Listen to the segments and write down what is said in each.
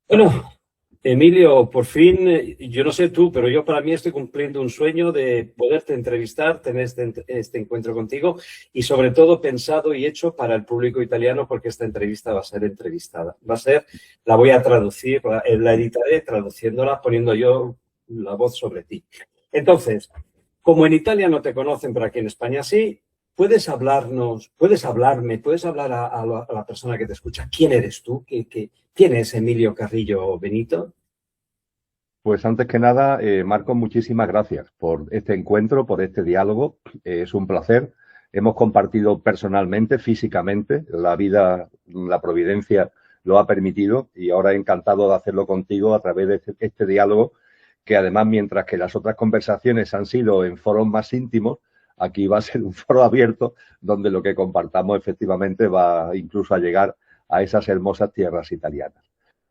Bueno, Emilio, por fin, yo no sé tú, pero yo para mí estoy cumpliendo un sueño de poderte entrevistar, tener este encuentro contigo y sobre todo pensado y hecho para el público italiano porque esta entrevista va a ser entrevistada. La voy a traducir, la editaré traduciéndola, poniendo yo la voz sobre ti. Entonces, como en Italia no te conocen, pero aquí en España sí, puedes hablar a la persona que te escucha. ¿Quién eres tú? ¿Quién es Emilio Carrillo Benito? Pues antes que nada, Marcos, muchísimas gracias por este encuentro, por este diálogo. Es un placer. Hemos compartido personalmente, físicamente, la vida, la providencia lo ha permitido y ahora encantado de hacerlo contigo a través de este diálogo, que además, mientras que las otras conversaciones han sido en foros más íntimos, aquí va a ser un foro abierto donde lo que compartamos efectivamente va incluso a llegar a esas hermosas tierras italianas.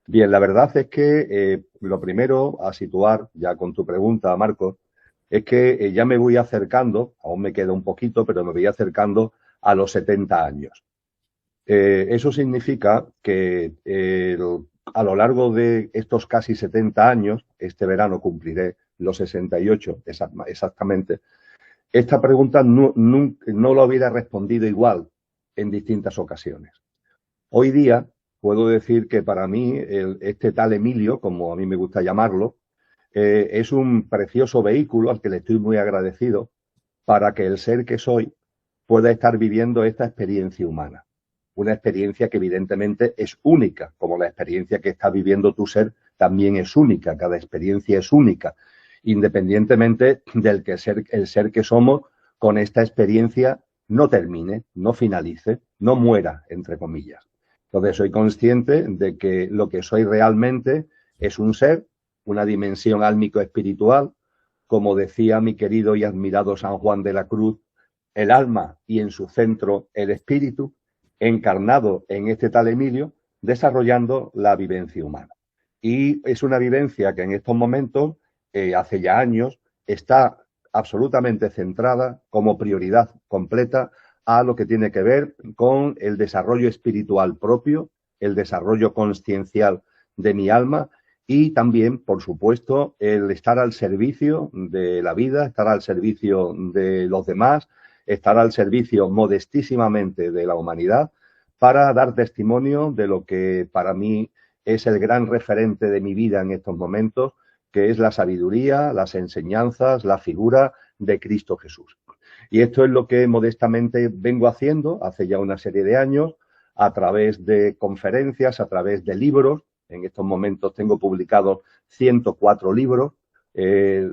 Bien, la verdad es que lo primero a situar, ya con tu pregunta, Marcos, es que ya me voy acercando, aún me queda un poquito, pero me voy acercando a los 70 años. Eso significa que a lo largo de estos casi 70 años, este verano cumpliré los 68 exactamente, esta pregunta no lo hubiera respondido igual en distintas ocasiones. Hoy día puedo decir que para mí este tal Emilio, como a mí me gusta llamarlo, es un precioso vehículo al que le estoy muy agradecido para que el ser que soy pueda estar viviendo esta experiencia humana. Una experiencia que evidentemente es única, como la experiencia que está viviendo tu ser también es única, cada experiencia es única, independientemente del que el ser que somos con esta experiencia no termine, no finalice, no muera, entre comillas. Entonces soy consciente de que lo que soy realmente es un ser, una dimensión álmico-espiritual, como decía mi querido y admirado San Juan de la Cruz, el alma y en su centro el espíritu, encarnado en este tal Emilio, desarrollando la vivencia humana. Y es una vivencia que en estos momentos, hace ya años, está absolutamente centrada como prioridad completa a lo que tiene que ver con el desarrollo espiritual propio, el desarrollo consciencial de mi alma y también, por supuesto, el estar al servicio de la vida, estar al servicio de los demás, estar al servicio modestísimamente de la humanidad para dar testimonio de lo que para mí es el gran referente de mi vida en estos momentos, que es la sabiduría, las enseñanzas, la figura de Cristo Jesús. Y esto es lo que modestamente vengo haciendo hace ya una serie de años a través de conferencias, a través de libros. En estos momentos tengo publicados 104 libros,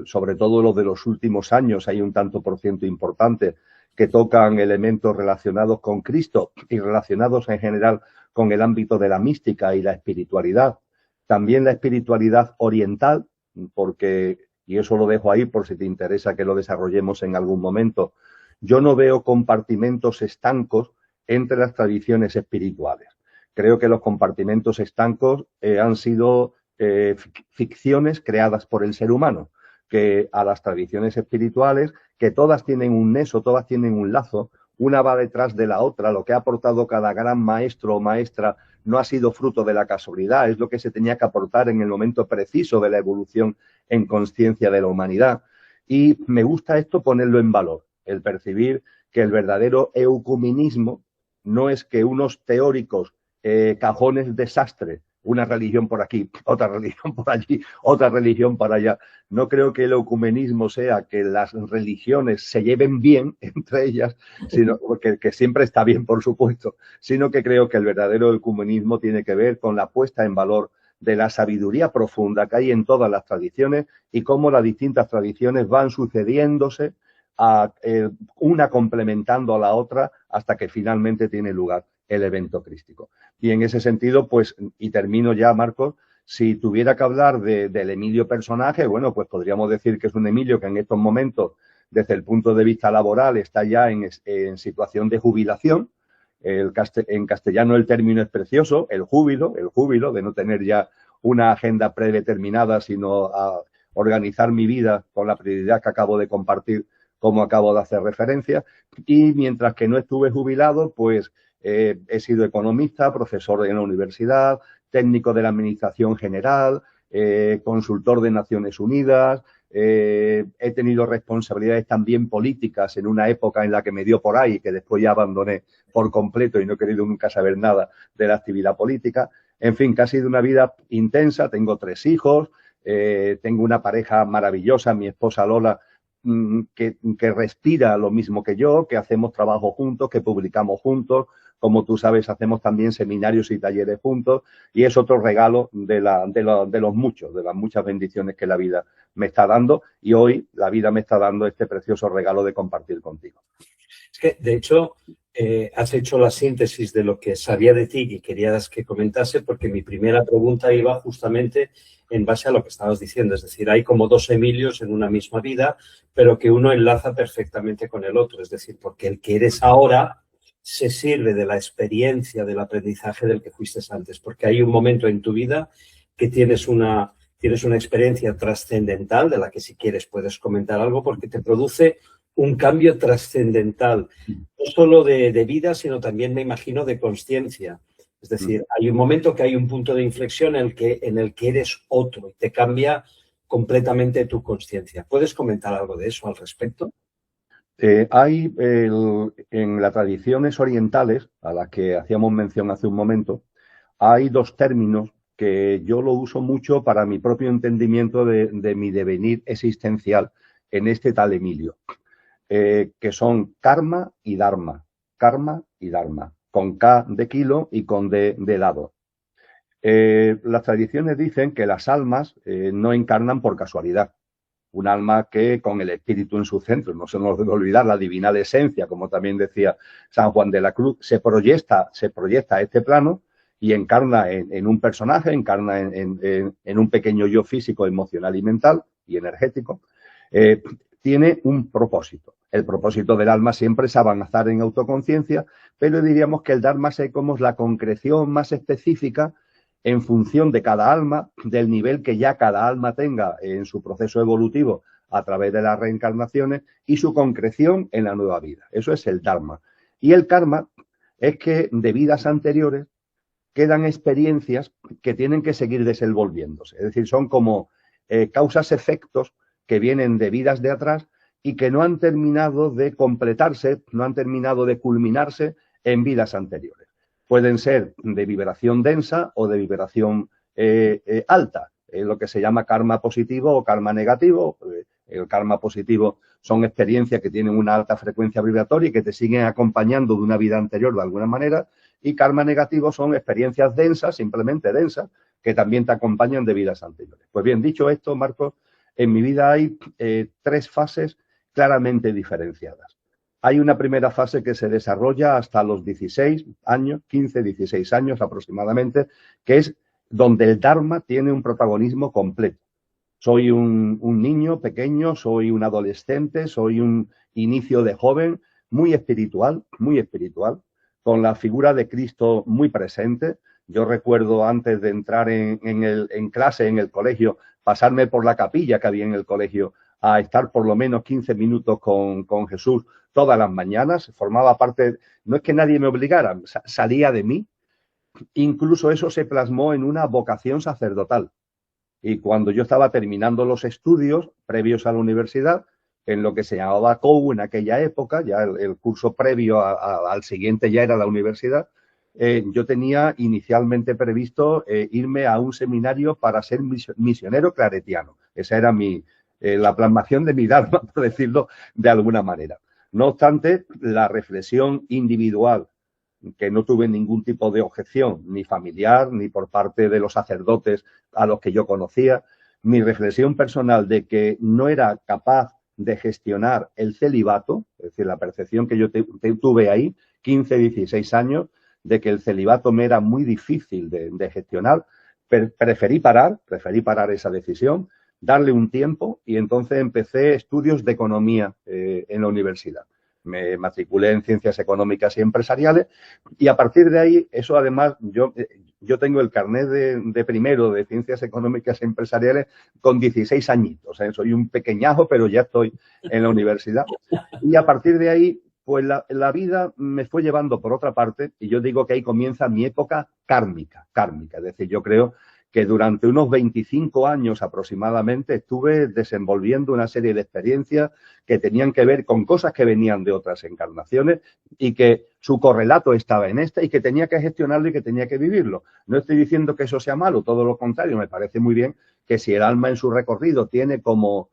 sobre todo los de los últimos años, hay un tanto por ciento importante que tocan elementos relacionados con Cristo y relacionados en general con el ámbito de la mística y la espiritualidad. También la espiritualidad oriental, porque, y eso lo dejo ahí por si te interesa que lo desarrollemos en algún momento, yo no veo compartimentos estancos entre las tradiciones espirituales. Creo que los compartimentos estancos han sido ficciones creadas por el ser humano, que a las tradiciones espirituales, que todas tienen un nexo, todas tienen un lazo, una va detrás de la otra, lo que ha aportado cada gran maestro o maestra no ha sido fruto de la casualidad, es lo que se tenía que aportar en el momento preciso de la evolución en conciencia de la humanidad. Y me gusta esto ponerlo en valor, el percibir que el verdadero ecumenismo no es que unos teóricos cajones desastre, una religión por aquí, otra religión por allí, otra religión por allá. No creo que el ecumenismo sea que las religiones se lleven bien entre ellas, sino que siempre está bien, por supuesto, sino que creo que el verdadero ecumenismo tiene que ver con la puesta en valor de la sabiduría profunda que hay en todas las tradiciones y cómo las distintas tradiciones van sucediéndose, una complementando a la otra hasta que finalmente tiene lugar el evento crístico. Y en ese sentido, pues, y termino ya, Marcos, si tuviera que hablar del Emilio personaje, bueno, pues podríamos decir que es un Emilio que en estos momentos, desde el punto de vista laboral, está ya en situación de jubilación. En castellano el término es precioso, el júbilo de no tener ya una agenda predeterminada, sino a organizar mi vida con la prioridad que acabo de compartir, como acabo de hacer referencia. Y mientras que no estuve jubilado, pues he sido economista, profesor en la universidad, técnico de la Administración General, consultor de Naciones Unidas, he tenido responsabilidades también políticas en una época en la que me dio por ahí, que después ya abandoné por completo y no he querido nunca saber nada de la actividad política. En fin, que ha sido una vida intensa, tengo 3 hijos, tengo una pareja maravillosa, mi esposa Lola, que respira lo mismo que yo, que hacemos trabajo juntos, que publicamos juntos. Como tú sabes, hacemos también seminarios y talleres juntos y es otro regalo de las muchas bendiciones que la vida me está dando y hoy la vida me está dando este precioso regalo de compartir contigo. Es que, de hecho, has hecho la síntesis de lo que sabía de ti y querías que comentase, porque mi primera pregunta iba justamente en base a lo que estabas diciendo. Es decir, hay como 2 Emilios en una misma vida, pero que uno enlaza perfectamente con el otro. Es decir, porque el que eres ahora se sirve de la experiencia, del aprendizaje del que fuiste antes. Porque hay un momento en tu vida que tienes una experiencia trascendental, de la que si quieres puedes comentar algo, porque te produce un cambio trascendental, no solo de vida, sino también, me imagino, de consciencia. Es decir, hay un momento que hay un punto de inflexión en el que eres otro y te cambia completamente tu consciencia. ¿Puedes comentar algo de eso al respecto? En las tradiciones orientales, a las que hacíamos mención hace un momento, hay 2 términos que yo lo uso mucho para mi propio entendimiento de mi devenir existencial en este tal Emilio. Que son karma y dharma, con K de kilo y con D de dado. Las tradiciones dicen que las almas no encarnan por casualidad. Un alma que con el espíritu en su centro, no se nos debe olvidar la divina esencia, como también decía San Juan de la Cruz, se proyecta a este plano y encarna en un personaje, encarna en un pequeño yo físico, emocional y mental y energético. Tiene un propósito. El propósito del alma siempre es avanzar en autoconciencia, pero diríamos que el Dharma es como la concreción más específica en función de cada alma, del nivel que ya cada alma tenga en su proceso evolutivo a través de las reencarnaciones y su concreción en la nueva vida. Eso es el Dharma. Y el karma es que de vidas anteriores quedan experiencias que tienen que seguir desenvolviéndose. Es decir, son como causas-efectos que vienen de vidas de atrás y que no han terminado de completarse, no han terminado de culminarse en vidas anteriores. Pueden ser de vibración densa o de vibración alta, lo que se llama karma positivo o karma negativo. El karma positivo son experiencias que tienen una alta frecuencia vibratoria y que te siguen acompañando de una vida anterior de alguna manera, y karma negativo son experiencias densas, simplemente densas, que también te acompañan de vidas anteriores. Pues bien, dicho esto, Marcos, en mi vida hay 3 fases claramente diferenciadas. Hay una primera fase que se desarrolla hasta los 16 años, 15, 16 años aproximadamente, que es donde el Dharma tiene un protagonismo completo. Soy un niño pequeño, soy un adolescente, soy un inicio de joven, muy espiritual, con la figura de Cristo muy presente. Yo recuerdo antes de entrar en clase en el colegio, pasarme por la capilla que había en el colegio a estar por lo menos 15 minutos con Jesús todas las mañanas. Formaba parte, no es que nadie me obligara, salía de mí. Incluso eso se plasmó en una vocación sacerdotal. Y cuando yo estaba terminando los estudios previos a la universidad, en lo que se llamaba COU en aquella época, ya el curso previo al siguiente ya era la universidad, yo tenía inicialmente previsto irme a un seminario para ser misionero claretiano. Esa era la plasmación de mi Dharma, por decirlo de alguna manera. No obstante, la reflexión individual, que no tuve ningún tipo de objeción, ni familiar, ni por parte de los sacerdotes a los que yo conocía, mi reflexión personal de que no era capaz de gestionar el celibato, es decir, la percepción que yo tuve ahí, 15, 16 años, de que el celibato me era muy difícil de gestionar, preferí parar esa decisión, darle un tiempo y entonces empecé estudios de economía en la universidad. Me matriculé en Ciencias Económicas y Empresariales y a partir de ahí, eso además, yo tengo el carnet de primero de Ciencias Económicas y Empresariales con 16 añitos. Soy un pequeñajo, pero ya estoy en la universidad. Y a partir de ahí pues la vida me fue llevando por otra parte y yo digo que ahí comienza mi época kármica. Es decir, yo creo que durante unos 25 años aproximadamente estuve desenvolviendo una serie de experiencias que tenían que ver con cosas que venían de otras encarnaciones y que su correlato estaba en esta y que tenía que gestionarlo y que tenía que vivirlo. No estoy diciendo que eso sea malo, todo lo contrario, me parece muy bien que si el alma en su recorrido tiene como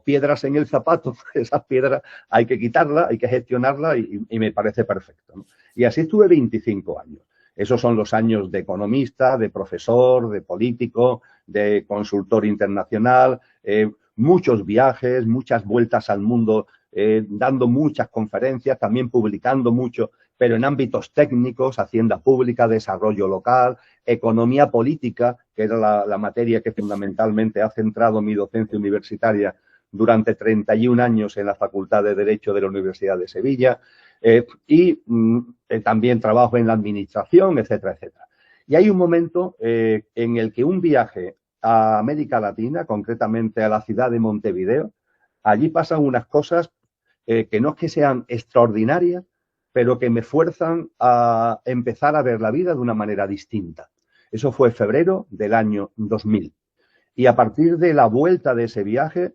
piedras en el zapato, esas piedras hay que quitarlas, hay que gestionarlas y me parece perfecto, ¿no? Y así estuve 25 años. Esos son los años de economista, de profesor, de político, de consultor internacional, muchos viajes, muchas vueltas al mundo, dando muchas conferencias, también publicando mucho, pero en ámbitos técnicos, hacienda pública, desarrollo local, economía política, que era la materia que fundamentalmente ha centrado mi docencia universitaria durante 31 años en la Facultad de Derecho de la Universidad de Sevilla, también trabajo en la administración, etcétera, etcétera. Y hay un momento en el que un viaje a América Latina, concretamente a la ciudad de Montevideo, allí pasan unas cosas que no es que sean extraordinarias, pero que me fuerzan a empezar a ver la vida de una manera distinta. Eso fue febrero del año 2000. Y a partir de la vuelta de ese viaje,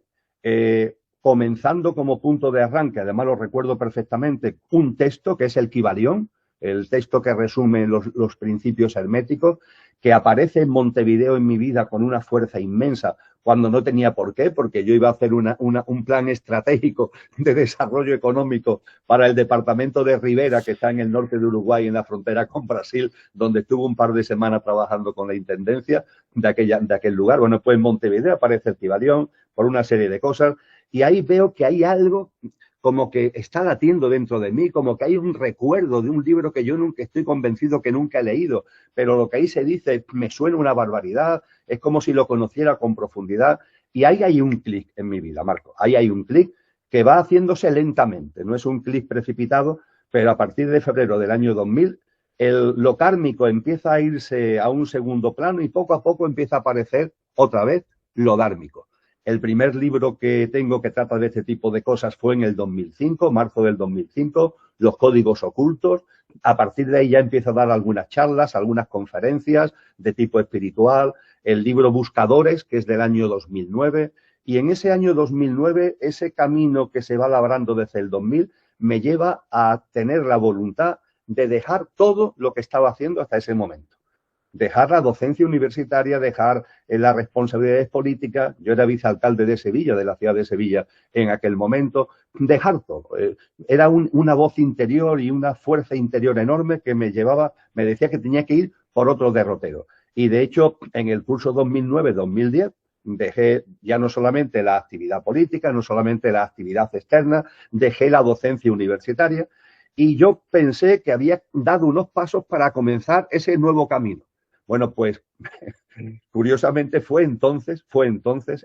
comenzando como punto de arranque, además lo recuerdo perfectamente, un texto que es el Kybalión, el texto que resume los principios herméticos, que aparece en Montevideo en mi vida con una fuerza inmensa, cuando no tenía por qué, porque yo iba a hacer un plan estratégico de desarrollo económico para el departamento de Rivera, que está en el norte de Uruguay, en la frontera con Brasil, donde estuve un par de semanas trabajando con la intendencia de aquel lugar. Bueno, pues en Montevideo aparece el Kybalión por una serie de cosas, y ahí veo que hay algo como que está latiendo dentro de mí, como que hay un recuerdo de un libro que yo nunca estoy convencido que nunca he leído, pero lo que ahí se dice me suena una barbaridad, es como si lo conociera con profundidad, y ahí hay un clic en mi vida, Marco, ahí hay un clic que va haciéndose lentamente, no es un clic precipitado, pero a partir de febrero del año 2000, lo kármico empieza a irse a un segundo plano y poco a poco empieza a aparecer otra vez lo dármico. El primer libro que tengo que trata de este tipo de cosas fue en el 2005, marzo del 2005, Los códigos ocultos. A partir de ahí ya empiezo a dar algunas charlas, algunas conferencias de tipo espiritual. El libro Buscadores, que es del año 2009. Y en ese año 2009, ese camino que se va labrando desde el 2000 me lleva a tener la voluntad de dejar todo lo que estaba haciendo hasta ese momento. Dejar la docencia universitaria, dejar las responsabilidades políticas. Yo era vicealcalde de Sevilla, de la ciudad de Sevilla, en aquel momento. Dejar todo. Era una voz interior y una fuerza interior enorme que me llevaba, me decía que tenía que ir por otro derrotero. Y de hecho, en el curso 2009-2010, dejé ya no solamente la actividad política, no solamente la actividad externa, dejé la docencia universitaria y yo pensé que había dado unos pasos para comenzar ese nuevo camino. Bueno, pues curiosamente fue entonces,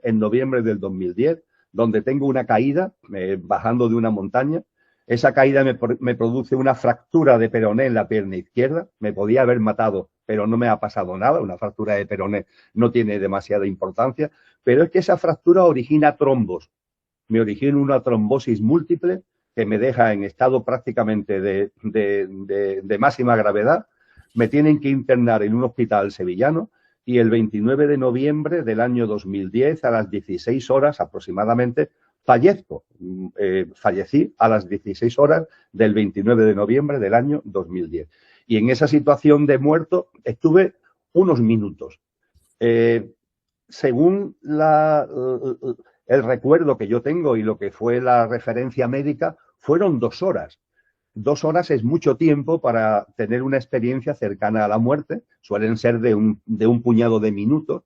en noviembre del 2010, donde tengo una caída bajando de una montaña. Esa caída me produce una fractura de peroné en la pierna izquierda. Me podía haber matado, pero no me ha pasado nada. Una fractura de peroné no tiene demasiada importancia, pero es que esa fractura origina trombos. Me origina una trombosis múltiple que me deja en estado prácticamente de máxima gravedad. Me tienen que internar en un hospital sevillano y el 29 de noviembre del año 2010, a las 16 horas aproximadamente, fallezco. Fallecí a las 16 horas del 29 de noviembre del año 2010. Y en esa situación de muerto estuve unos minutos. Según el recuerdo que yo tengo y lo que fue la referencia médica, fueron 2 horas. 2 horas es mucho tiempo para tener una experiencia cercana a la muerte, suelen ser de un puñado de minutos,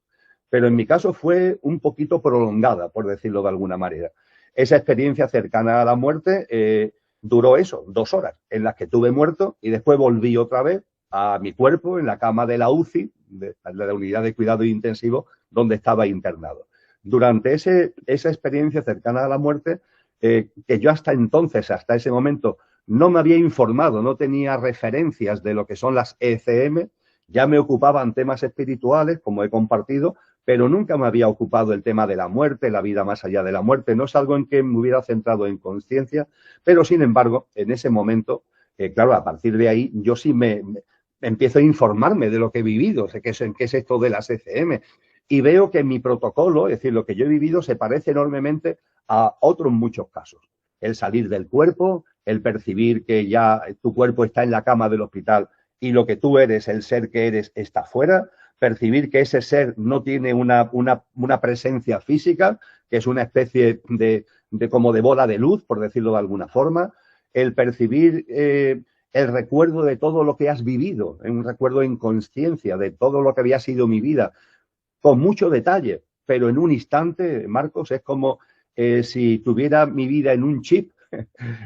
pero en mi caso fue un poquito prolongada, por decirlo de alguna manera. Esa experiencia cercana a la muerte duró eso, 2 horas, en las que estuve muerto y después volví otra vez a mi cuerpo en la cama de la UCI, de la unidad de cuidado intensivo, donde estaba internado. Durante esa experiencia cercana a la muerte, que yo hasta entonces, hasta ese momento, no me había informado, no tenía referencias de lo que son las ECM, ya me ocupaban temas espirituales, como he compartido, pero nunca me había ocupado el tema de la muerte, la vida más allá de la muerte. No es algo en que me hubiera centrado en conciencia, pero sin embargo, en ese momento, claro, a partir de ahí, yo sí me empiezo a informarme de lo que he vivido, sé qué es esto de las ECM, y veo que mi protocolo, es decir, lo que yo he vivido, se parece enormemente a otros muchos casos. El salir del cuerpo, el percibir que ya tu cuerpo está en la cama del hospital y lo que tú eres, el ser que eres, está fuera, percibir que ese ser no tiene una presencia física, que es una especie de como de bola de luz, por decirlo de alguna forma, el percibir el recuerdo de todo lo que has vivido, un recuerdo en conciencia de todo lo que había sido mi vida, con mucho detalle, pero en un instante, Marcos, es como si tuviera mi vida en un chip,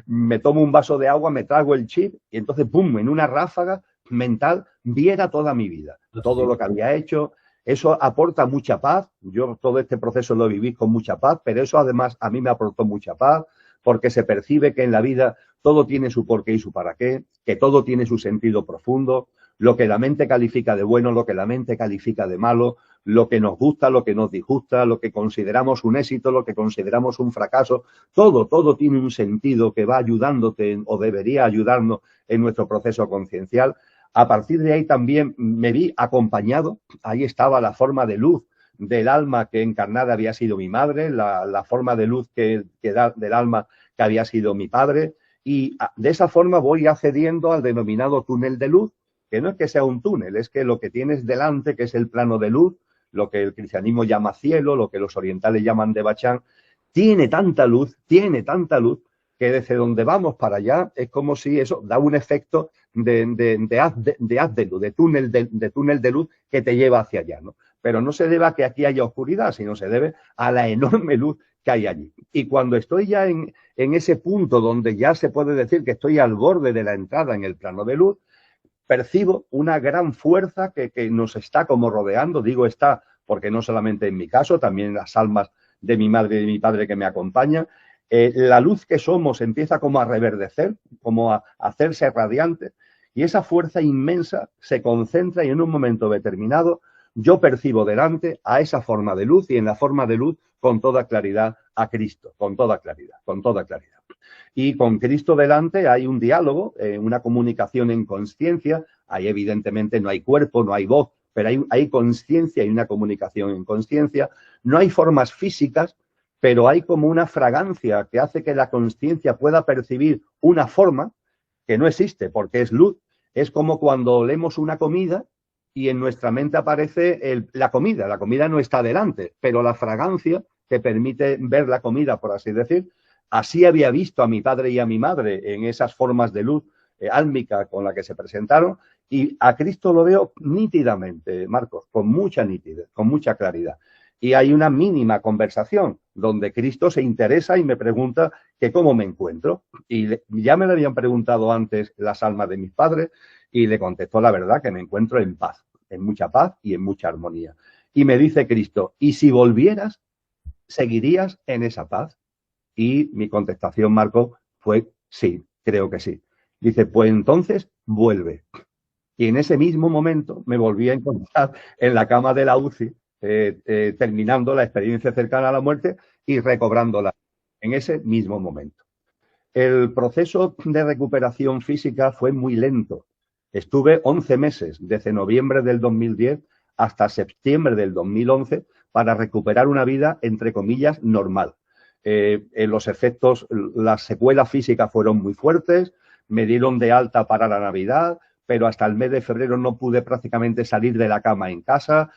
me tomo un vaso de agua, me trago el chip y entonces, ¡pum!, en una ráfaga mental viera toda mi vida, todo lo que había hecho. Eso aporta mucha paz. Yo todo este proceso lo viví con mucha paz, pero eso además a mí me aportó mucha paz porque se percibe que en la vida todo tiene su porqué y su para qué, que todo tiene su sentido profundo, lo que la mente califica de bueno, lo que la mente califica de malo, lo que nos gusta, lo que nos disgusta, lo que consideramos un éxito, lo que consideramos un fracaso, todo tiene un sentido que va ayudándote o debería ayudarnos en nuestro proceso conciencial. A partir de ahí también me vi acompañado, ahí estaba la forma de luz del alma que encarnada había sido mi madre, la forma de luz que da del alma que había sido mi padre, y de esa forma voy accediendo al denominado túnel de luz, que no es que sea un túnel, es que lo que tienes delante, que es el plano de luz, lo que el cristianismo llama cielo, lo que los orientales llaman Devachan, tiene tanta luz, que desde donde vamos para allá es como si eso da un efecto de haz de luz, de túnel de luz que te lleva hacia allá, ¿no? Pero no se debe a que aquí haya oscuridad, sino se debe a la enorme luz que hay allí. Y cuando estoy ya en ese punto donde ya se puede decir que estoy al borde de la entrada en el plano de luz, percibo una gran fuerza que nos está como rodeando, digo está, porque no solamente en mi caso, también en las almas de mi madre y de mi padre que me acompañan, la luz que somos empieza como a reverdecer, como a hacerse radiante, y esa fuerza inmensa se concentra y en un momento determinado yo percibo delante a esa forma de luz y en la forma de luz con toda claridad a Cristo, con toda claridad, con toda claridad. Y con Cristo delante hay un diálogo, una comunicación en conciencia. Ahí evidentemente no hay cuerpo, no hay voz, pero hay conciencia y una comunicación en conciencia. No hay formas físicas, pero hay como una fragancia que hace que la conciencia pueda percibir una forma que no existe porque es luz. Es como cuando olemos una comida y en nuestra mente aparece la comida no está delante, pero la fragancia te permite ver la comida, por así decir. Así había visto a mi padre y a mi madre en esas formas de luz álmica con la que se presentaron y a Cristo lo veo nítidamente, Marcos, con mucha nitidez, con mucha claridad. Y hay una mínima conversación donde Cristo se interesa y me pregunta que cómo me encuentro. Y ya me lo habían preguntado antes las almas de mis padres y le contestó la verdad que me encuentro en paz, en mucha paz y en mucha armonía. Y me dice Cristo, ¿y si volvieras, seguirías en esa paz? Y mi contestación, Marco, fue sí, creo que sí. Dice, pues entonces vuelve. Y en ese mismo momento me volví a encontrar en la cama de la UCI, terminando la experiencia cercana a la muerte y recobrándola en ese mismo momento. El proceso de recuperación física fue muy lento. Estuve 11 meses, desde noviembre del 2010 hasta septiembre del 2011, para recuperar una vida, entre comillas, normal. Los efectos, las secuelas físicas fueron muy fuertes, me dieron de alta para la Navidad, pero hasta el mes de febrero no pude prácticamente salir de la cama en casa,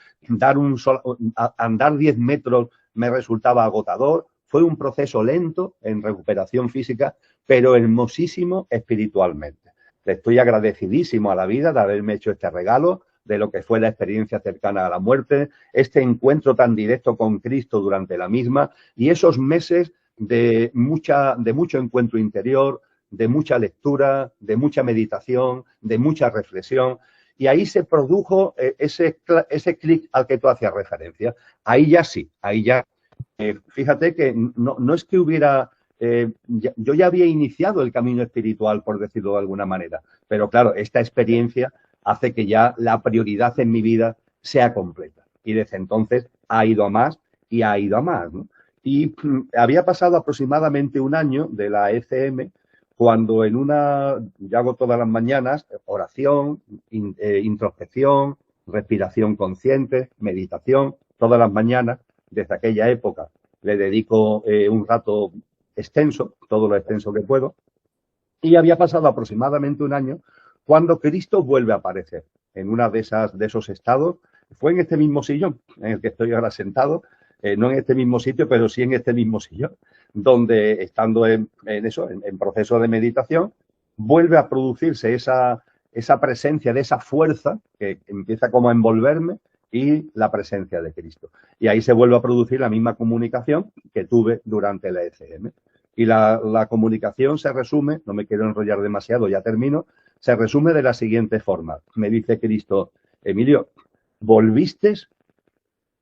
andar 10 metros me resultaba agotador. Fue un proceso lento en recuperación física, pero hermosísimo espiritualmente. Le estoy agradecidísimo a la vida de haberme hecho este regalo, de lo que fue la experiencia cercana a la muerte, este encuentro tan directo con Cristo durante la misma y esos meses de mucho encuentro interior, de mucha lectura, de mucha meditación, de mucha reflexión. Y ahí se produjo ese clic al que tú hacías referencia. Ahí ya sí, ahí ya. Fíjate que no es que hubiera... yo ya había iniciado el camino espiritual, por decirlo de alguna manera. Pero claro, esta experiencia hace que ya la prioridad en mi vida sea completa. Y desde entonces ha ido a más y ha ido a más, ¿no? Y había pasado aproximadamente un año de la ECM cuando yo hago todas las mañanas oración, introspección, respiración consciente, meditación, todas las mañanas, desde aquella época le dedico un rato extenso, todo lo extenso que puedo, y había pasado aproximadamente un año cuando Cristo vuelve a aparecer en una de esos estados. Fue en este mismo sillón en el que estoy ahora sentado, no en este mismo sitio, pero sí en este mismo sillón, donde estando en proceso de meditación, vuelve a producirse esa presencia de esa fuerza que empieza como a envolverme y la presencia de Cristo. Y ahí se vuelve a producir la misma comunicación que tuve durante la ECM. Y la comunicación se resume, no me quiero enrollar demasiado, ya termino, se resume de la siguiente forma. Me dice Cristo: Emilio, volviste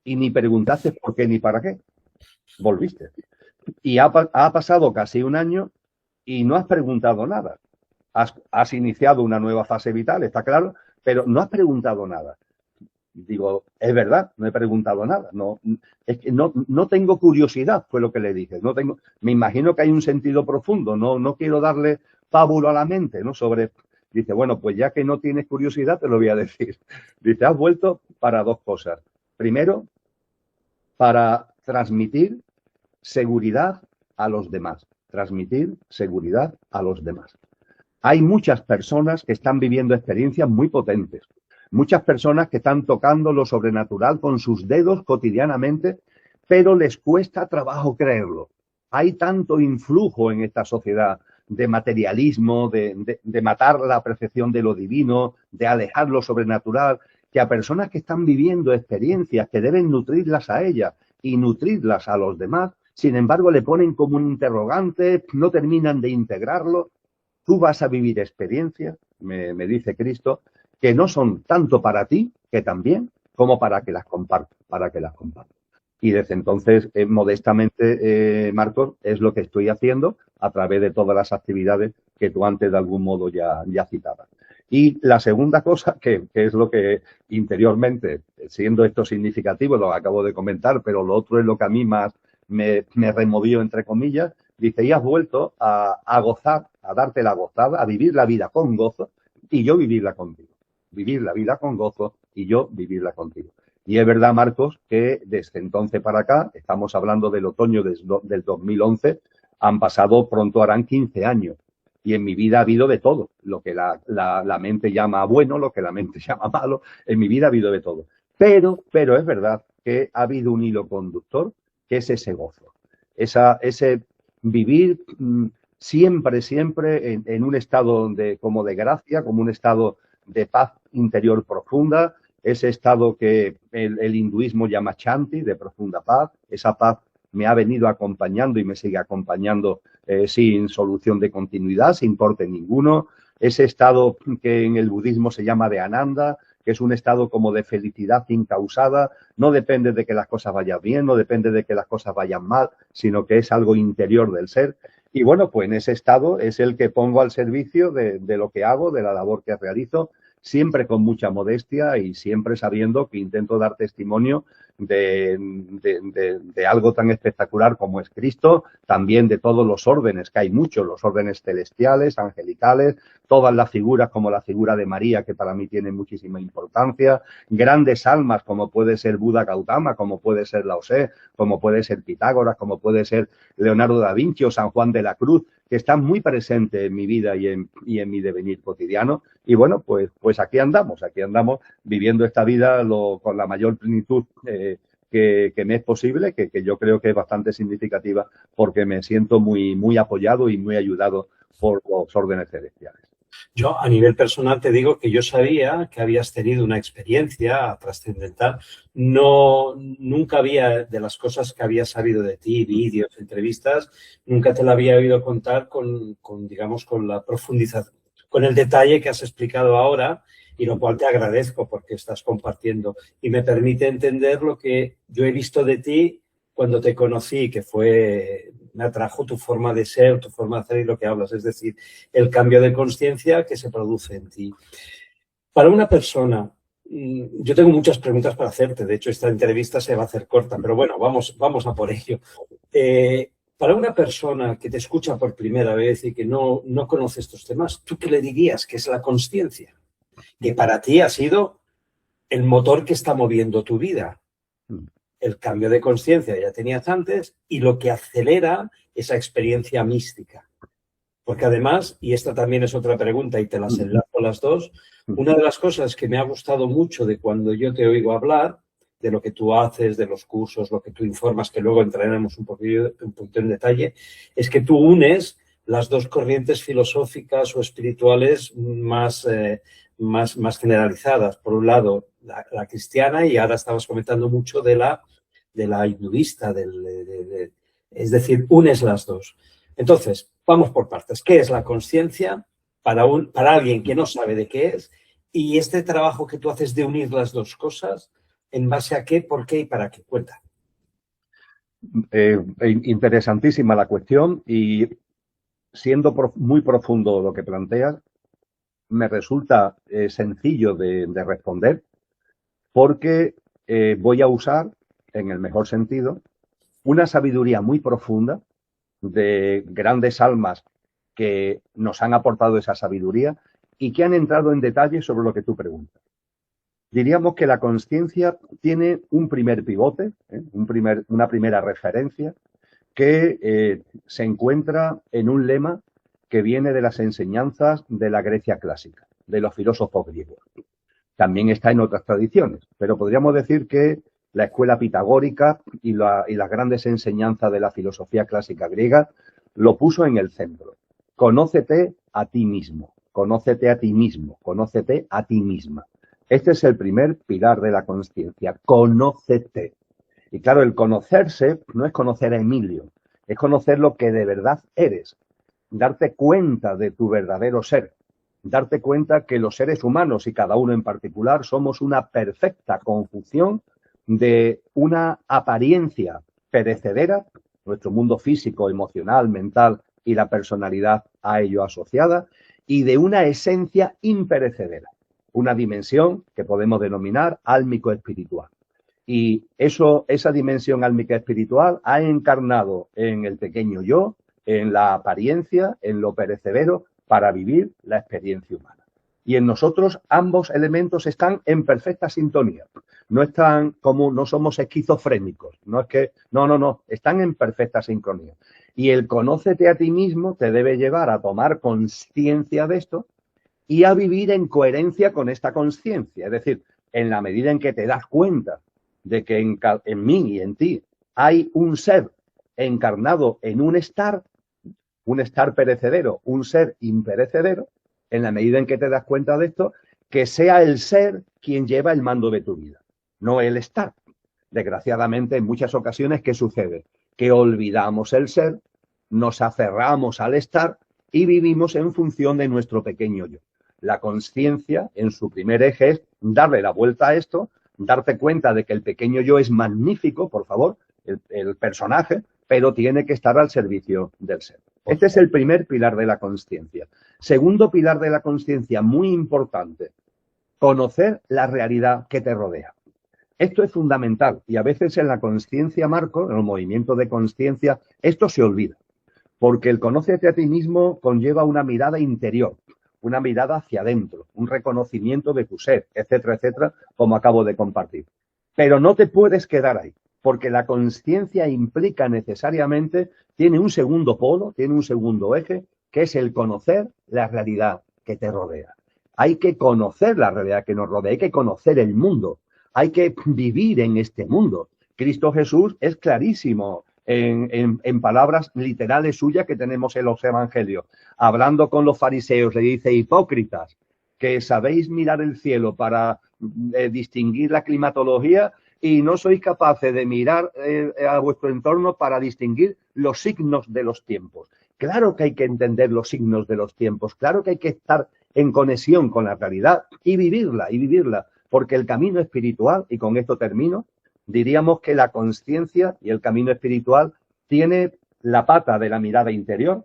y ni preguntaste por qué ni para qué. Volviste. Y ha pasado casi un año y no has preguntado nada. Has iniciado una nueva fase vital, está claro, pero no has preguntado nada. Digo, es verdad, no he preguntado nada. No, es que no tengo curiosidad, fue lo que le dije. Me imagino que hay un sentido profundo. No quiero darle pábulo a la mente, ¿no? Dice, bueno, pues ya que no tienes curiosidad, te lo voy a decir. Dice, has vuelto para dos cosas. Primero, para transmitir seguridad a los demás. Transmitir seguridad a los demás. Hay muchas personas que están viviendo experiencias muy potentes. Muchas personas que están tocando lo sobrenatural con sus dedos cotidianamente, pero les cuesta trabajo creerlo. Hay tanto influjo en esta sociedad de materialismo, de matar la percepción de lo divino, de alejar lo sobrenatural, que a personas que están viviendo experiencias que deben nutrirlas a ellas y nutrirlas a los demás, sin embargo le ponen como un interrogante, no terminan de integrarlo. Tú vas a vivir experiencias, me dice Cristo, que no son tanto para ti, que también, como para que las compartas, Y desde entonces, modestamente, Marcos, es lo que estoy haciendo a través de todas las actividades que tú antes de algún modo ya citabas. Y la segunda cosa, que es lo que interiormente, siendo esto significativo, lo acabo de comentar, pero lo otro es lo que a mí más me removió, entre comillas, dice, y has vuelto a gozar, a darte la gozada, a vivir la vida con gozo, y yo vivirla contigo. Vivir la vida con gozo y yo vivirla contigo. Y es verdad, Marcos, que desde entonces para acá, estamos hablando del otoño del 2011, han pasado, pronto harán 15 años. Y en mi vida ha habido de todo, lo que la mente llama bueno, lo que la mente llama malo, en mi vida ha habido de todo. Pero es verdad que ha habido un hilo conductor, que es ese gozo. Ese vivir siempre en un estado como de gracia, como un estado de paz interior profunda, ese estado que el hinduismo llama Shanti, de profunda paz. Esa paz me ha venido acompañando y me sigue acompañando sin solución de continuidad, sin corte ninguno. Ese estado que en el budismo se llama de Ananda, que es un estado como de felicidad incausada, no depende de que las cosas vayan bien, no depende de que las cosas vayan mal, sino que es algo interior del ser. Y bueno, pues en ese estado es el que pongo al servicio de lo que hago, de la labor que realizo, siempre con mucha modestia y siempre sabiendo que intento dar testimonio de algo tan espectacular como es Cristo, también de todos los órdenes, que hay muchos, los órdenes celestiales, angelicales, todas las figuras como la figura de María, que para mí tiene muchísima importancia, grandes almas como puede ser Buda Gautama, como puede ser Lao Tse, como puede ser Pitágoras, como puede ser Leonardo da Vinci o San Juan de la Cruz, que están muy presentes en mi vida y en mi devenir cotidiano. Y bueno, pues aquí andamos viviendo esta vida con la mayor plenitud que me es posible, que yo creo que es bastante significativa, porque me siento muy apoyado y muy ayudado por los órdenes celestiales. Yo, a nivel personal, te digo que yo sabía que habías tenido una experiencia trascendental. Nunca había, de las cosas que había sabido de ti, vídeos, entrevistas, nunca te la había oído contar digamos, con la profundización, con el detalle que has explicado ahora, y lo cual te agradezco porque estás compartiendo y me permite entender lo que yo he visto de ti cuando te conocí, que me atrajo tu forma de ser, tu forma de hacer y lo que hablas, es decir, el cambio de conciencia que se produce en ti. Para una persona yo tengo muchas preguntas para hacerte. De hecho, esta entrevista se va a hacer corta, pero bueno, vamos a por ello. Para una persona que te escucha por primera vez y que no conoce estos temas, ¿tú qué le dirías que es la consciencia? Que para ti ha sido el motor que está moviendo tu vida. El cambio de conciencia ya tenías antes y lo que acelera esa experiencia mística. Porque además, y esta también es otra pregunta y te las enlazo las dos, una de las cosas que me ha gustado mucho de cuando yo te oigo hablar, de lo que tú haces, de los cursos, lo que tú informas, que luego entraremos un poquito en detalle, es que tú unes las dos corrientes filosóficas o espirituales más generalizadas. Por un lado, la cristiana, y ahora estabas comentando mucho de la hinduista, es decir, unes las dos. Entonces, vamos por partes. ¿Qué es la conciencia para alguien que no sabe de qué es? Y este trabajo que tú haces de unir las dos cosas, ¿en base a qué, por qué y para qué? Cuenta. Interesantísima la cuestión y siendo muy profundo lo que planteas, me resulta sencillo de responder porque voy a usar, en el mejor sentido, una sabiduría muy profunda de grandes almas que nos han aportado esa sabiduría y que han entrado en detalle sobre lo que tú preguntas. Diríamos que la conciencia tiene un primer pivote, una primera referencia que se encuentra en un lema que viene de las enseñanzas de la Grecia clásica, de los filósofos griegos. También está en otras tradiciones, pero podríamos decir que la escuela pitagórica y las grandes enseñanzas de la filosofía clásica griega lo puso en el centro. Conócete a ti mismo, conócete a ti mismo, conócete a ti misma. Este es el primer pilar de la consciencia, conócete. Y claro, el conocerse no es conocer a Emilio, es conocer lo que de verdad eres, darte cuenta de tu verdadero ser, darte cuenta que los seres humanos y cada uno en particular somos una perfecta conjunción de una apariencia perecedera, nuestro mundo físico, emocional, mental y la personalidad a ello asociada, y de una esencia imperecedera, una dimensión que podemos denominar álmico-espiritual. Y esa dimensión álmica espiritual ha encarnado en el pequeño yo, en la apariencia, en lo perecedero, para vivir la experiencia humana. Y en nosotros ambos elementos están en perfecta sintonía. No están como, no somos esquizofrénicos. No es que, no, están en perfecta sincronía. Y el conócete a ti mismo te debe llevar a tomar conciencia de esto y a vivir en coherencia con esta conciencia. Es decir, en la medida en que te das cuenta de que en mí y en ti hay un ser encarnado en un estar perecedero, un ser imperecedero, en la medida en que te das cuenta de esto, que sea el ser quien lleva el mando de tu vida, no el estar. Desgraciadamente, en muchas ocasiones, ¿qué sucede? Que olvidamos el ser, nos aferramos al estar y vivimos en función de nuestro pequeño yo. La conciencia, en su primer eje, es darle la vuelta a esto, darte cuenta de que el pequeño yo es magnífico, por favor, el personaje, pero tiene que estar al servicio del ser. Este es el primer pilar de la consciencia. Segundo pilar de la consciencia, muy importante, conocer la realidad que te rodea. Esto es fundamental y a veces en la consciencia, Marco, en el movimiento de consciencia, esto se olvida. Porque el conócete a ti mismo conlleva una mirada interior, una mirada hacia adentro, un reconocimiento de tu ser, etcétera, etcétera, como acabo de compartir. Pero no te puedes quedar ahí, porque la consciencia implica necesariamente, tiene un segundo polo, tiene un segundo eje, que es el conocer la realidad que te rodea. Hay que conocer la realidad que nos rodea, hay que conocer el mundo, hay que vivir en este mundo. Cristo Jesús es clarísimo en palabras literales suyas que tenemos en los evangelios. Hablando con los fariseos, le dice: hipócritas, que sabéis mirar el cielo para distinguir la climatología y no sois capaces de mirar a vuestro entorno para distinguir los signos de los tiempos. Claro que hay que entender los signos de los tiempos, claro que hay que estar en conexión con la realidad y vivirla, porque el camino espiritual, y con esto termino, diríamos que la consciencia y el camino espiritual tiene la pata de la mirada interior,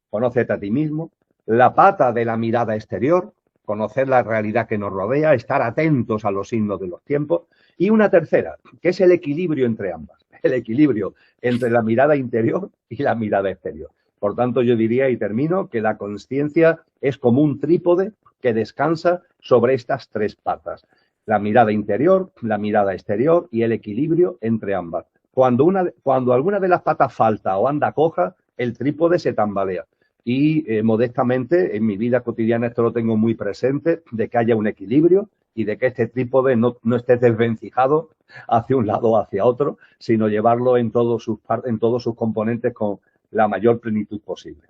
conócete a ti mismo, la pata de la mirada exterior, conocer la realidad que nos rodea, estar atentos a los signos de los tiempos. Y una tercera, que es el equilibrio entre ambas, el equilibrio entre la mirada interior y la mirada exterior. Por tanto, yo diría, y termino, que la consciencia es como un trípode que descansa sobre estas tres patas. La mirada interior, la mirada exterior y el equilibrio entre ambas. Cuando alguna de las patas falta o anda coja, el trípode se tambalea. Y modestamente, en mi vida cotidiana esto lo tengo muy presente, de que haya un equilibrio y de que este trípode no esté desvencijado hacia un lado o hacia otro, sino llevarlo en todos sus componentes con la mayor plenitud posible.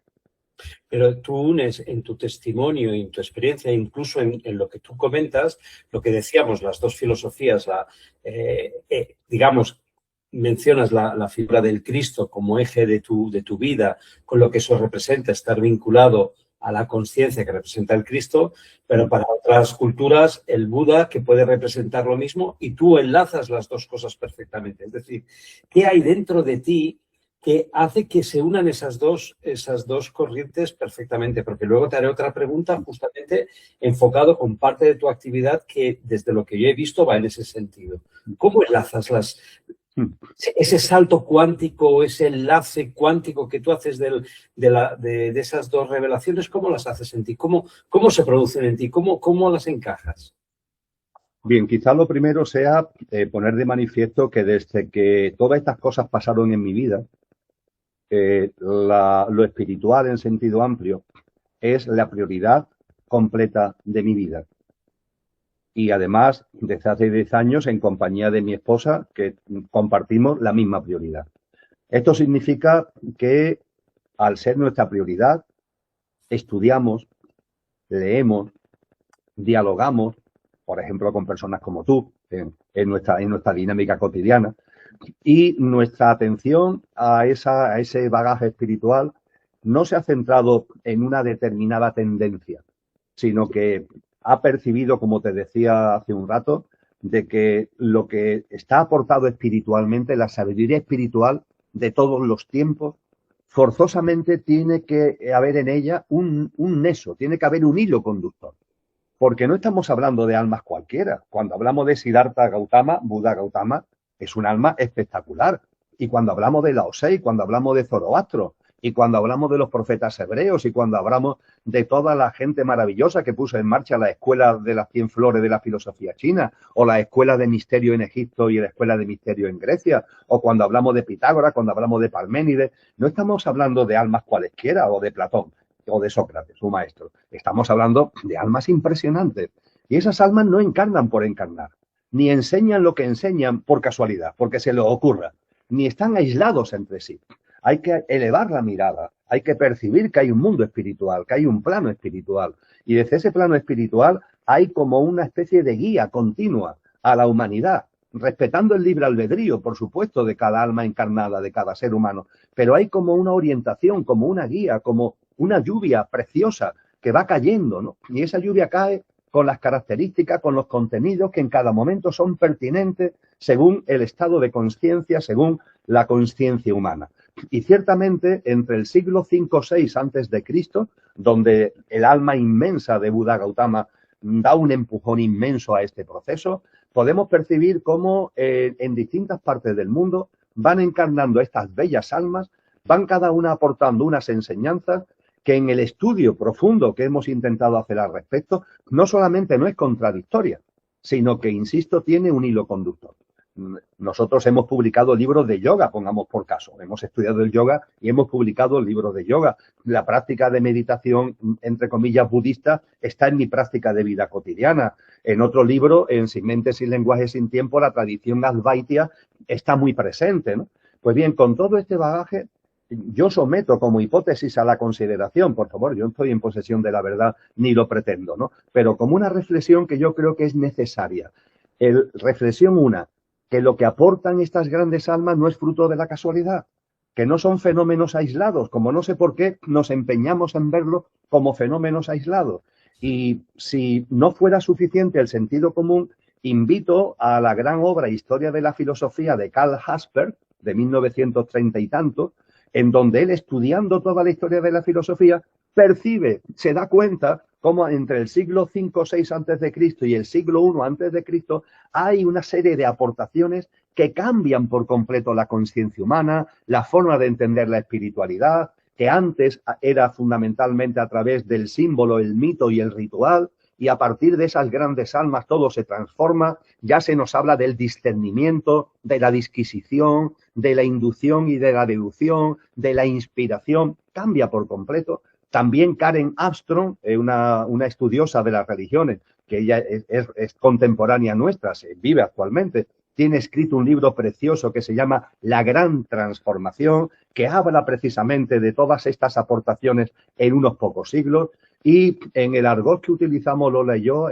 Pero tú unes en tu testimonio, en tu experiencia, incluso en lo que tú comentas, lo que decíamos, las dos filosofías, digamos, mencionas la figura del Cristo como eje de tu vida, con lo que eso representa, estar vinculado a la conciencia que representa el Cristo, pero para otras culturas el Buda, que puede representar lo mismo, y tú enlazas las dos cosas perfectamente. Es decir, ¿qué hay dentro de ti que hace que se unan esas dos corrientes perfectamente? Porque luego te haré otra pregunta justamente enfocado con parte de tu actividad que desde lo que yo he visto va en ese sentido. ¿Cómo enlazas ese salto cuántico o ese enlace cuántico que tú haces de esas dos revelaciones? ¿Cómo las haces en ti? ¿Cómo se producen en ti? ¿Cómo las encajas? Bien, quizás lo primero sea poner de manifiesto que desde que todas estas cosas pasaron en mi vida, lo espiritual en sentido amplio es la prioridad completa de mi vida. Y además, desde hace 10 años, en compañía de mi esposa, que compartimos la misma prioridad. Esto significa que, al ser nuestra prioridad, estudiamos, leemos, dialogamos, por ejemplo, con personas como tú, en nuestra dinámica cotidiana, y nuestra atención a ese bagaje espiritual no se ha centrado en una determinada tendencia, sino que ha percibido, como te decía hace un rato, de que lo que está aportado espiritualmente, la sabiduría espiritual de todos los tiempos, forzosamente tiene que haber en ella un nexo, tiene que haber un hilo conductor. Porque no estamos hablando de almas cualquiera. Cuando hablamos de Siddhartha Gautama, Buda Gautama, es un alma espectacular. Y cuando hablamos de Lao Tse, cuando hablamos de Zoroastro, y cuando hablamos de los profetas hebreos, y cuando hablamos de toda la gente maravillosa que puso en marcha la escuela de las 100 flores de la filosofía china, o la escuela de misterio en Egipto y la escuela de misterio en Grecia, o cuando hablamos de Pitágoras, cuando hablamos de Parménides, no estamos hablando de almas cualesquiera o de Platón o de Sócrates, su maestro. Estamos hablando de almas impresionantes. Y esas almas no encarnan por encarnar, ni enseñan lo que enseñan por casualidad, porque se les ocurra, ni están aislados entre sí. Hay que elevar la mirada, hay que percibir que hay un mundo espiritual, que hay un plano espiritual. Y desde ese plano espiritual hay como una especie de guía continua a la humanidad, respetando el libre albedrío, por supuesto, de cada alma encarnada, de cada ser humano. Pero hay como una orientación, como una guía, como una lluvia preciosa que va cayendo, ¿no? Y esa lluvia cae con las características, con los contenidos que en cada momento son pertinentes según el estado de conciencia, según la conciencia humana. Y ciertamente, entre el siglo V-VI antes de Cristo, donde el alma inmensa de Buda Gautama da un empujón inmenso a este proceso, podemos percibir cómo en distintas partes del mundo van encarnando estas bellas almas, van cada una aportando unas enseñanzas que en el estudio profundo que hemos intentado hacer al respecto, no solamente no es contradictoria, sino que, insisto, tiene un hilo conductor. Nosotros hemos publicado libros de yoga, pongamos por caso. Hemos estudiado el yoga y hemos publicado libros de yoga. La práctica de meditación, entre comillas, budista, está en mi práctica de vida cotidiana. En otro libro, en Sin Mentes y Lenguajes sin Tiempo, la tradición advaita está muy presente, ¿no? Pues bien, con todo este bagaje, yo someto como hipótesis a la consideración, por favor, yo no estoy en posesión de la verdad ni lo pretendo, ¿no? Pero como una reflexión que yo creo que es necesaria. Reflexión una, que lo que aportan estas grandes almas no es fruto de la casualidad, que no son fenómenos aislados, como no sé por qué nos empeñamos en verlo como fenómenos aislados. Y si no fuera suficiente el sentido común, invito a la gran obra Historia de la Filosofía de Karl Jaspers, de 1930 y tanto, en donde él, estudiando toda la historia de la filosofía, percibe, se da cuenta cómo entre el siglo V o VI antes de Cristo y el siglo I antes de Cristo hay una serie de aportaciones que cambian por completo la conciencia humana, la forma de entender la espiritualidad, que antes era fundamentalmente a través del símbolo, el mito y el ritual, y a partir de esas grandes almas todo se transforma, ya se nos habla del discernimiento, de la disquisición, de la inducción y de la deducción, de la inspiración, cambia por completo. También Karen Armstrong, una estudiosa de las religiones, que ella es contemporánea nuestra, vive actualmente, tiene escrito un libro precioso que se llama La Gran Transformación, que habla precisamente de todas estas aportaciones en unos pocos siglos. Y en el argot que utilizamos Lola y yo,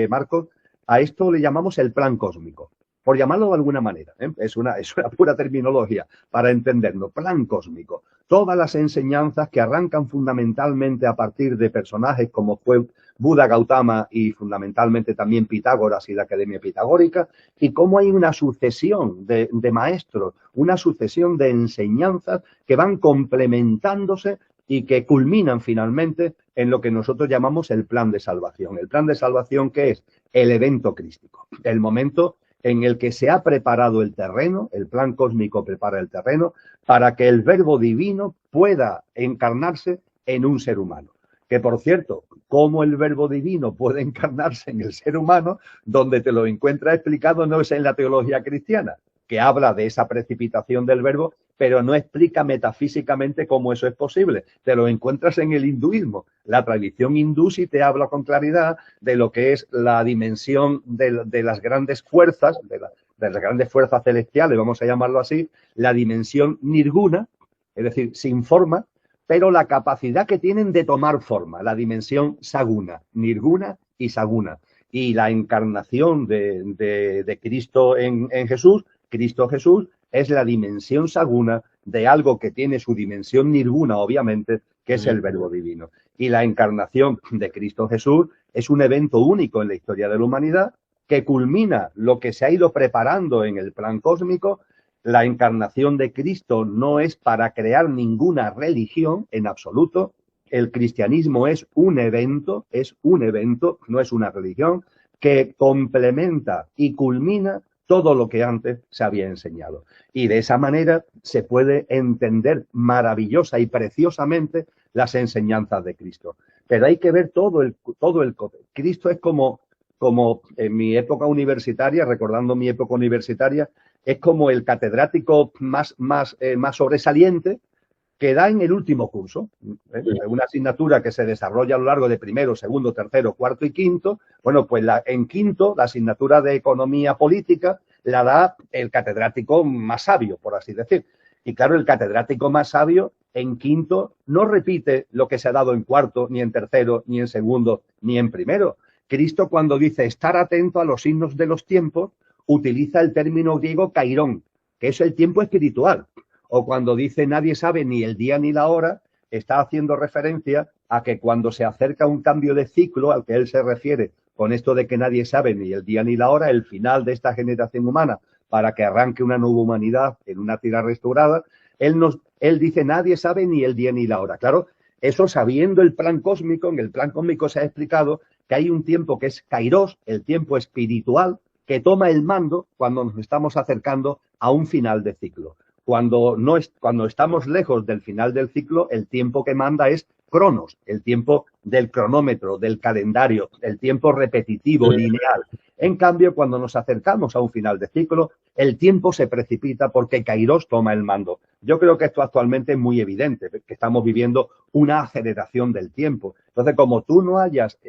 Marcos, a esto le llamamos el plan cósmico, por llamarlo de alguna manera, ¿eh? Es una pura terminología para entenderlo, plan cósmico. Todas las enseñanzas que arrancan fundamentalmente a partir de personajes como fue Buda Gautama y fundamentalmente también Pitágoras y la Academia Pitagórica, y cómo hay una sucesión de maestros, una sucesión de enseñanzas que van complementándose y que culminan finalmente en lo que nosotros llamamos el plan de salvación. El plan de salvación, que es el evento crístico, el momento en el que se ha preparado el terreno, el plan cósmico prepara el terreno, para que el verbo divino pueda encarnarse en un ser humano. Que, por cierto, cómo el verbo divino puede encarnarse en el ser humano, donde te lo encuentras explicado no es en la teología cristiana, que habla de esa precipitación del verbo, pero no explica metafísicamente cómo eso es posible. Te lo encuentras en el hinduismo. La tradición hindú sí te habla con claridad de lo que es la dimensión de las grandes fuerzas, de las grandes fuerzas celestiales, vamos a llamarlo así, la dimensión nirguna, es decir, sin forma, pero la capacidad que tienen de tomar forma, la dimensión saguna, nirguna y saguna. Y la encarnación de Cristo en Jesús, Cristo Jesús, es la dimensión saguna de algo que tiene su dimensión nirguna, obviamente, que es el verbo divino. Y la encarnación de Cristo Jesús es un evento único en la historia de la humanidad que culmina lo que se ha ido preparando en el plan cósmico. La encarnación de Cristo no es para crear ninguna religión en absoluto. El cristianismo es un evento, no es una religión, que complementa y culmina todo lo que antes se había enseñado. Y de esa manera se puede entender maravillosa y preciosamente las enseñanzas de Cristo. Pero hay que ver todo el Cristo es como en mi época universitaria, recordando mi época universitaria, es como el catedrático más sobresaliente que da en el último curso. Una asignatura que se desarrolla a lo largo de primero, segundo, tercero, cuarto y quinto. Bueno, pues en quinto, la asignatura de economía política la da el catedrático más sabio, por así decir. Y claro, el catedrático más sabio en quinto no repite lo que se ha dado en cuarto, ni en tercero, ni en segundo, ni en primero. Cristo, cuando dice estar atento a los signos de los tiempos, utiliza el término griego kairón, que es el tiempo espiritual. O cuando dice nadie sabe ni el día ni la hora, está haciendo referencia a que cuando se acerca un cambio de ciclo al que él se refiere con esto de que nadie sabe ni el día ni la hora, el final de esta generación humana para que arranque una nueva humanidad en una tierra restaurada, él dice nadie sabe ni el día ni la hora. Claro, eso sabiendo el plan cósmico, en el plan cósmico se ha explicado que hay un tiempo que es kairos, el tiempo espiritual, que toma el mando cuando nos estamos acercando a un final de ciclo. Cuando estamos lejos del final del ciclo, el tiempo que manda es cronos, el tiempo del cronómetro, del calendario, el tiempo repetitivo, lineal. En cambio, cuando nos acercamos a un final de ciclo, el tiempo se precipita porque Kairos toma el mando. Yo creo que esto actualmente es muy evidente, que estamos viviendo una aceleración del tiempo. Entonces, como tú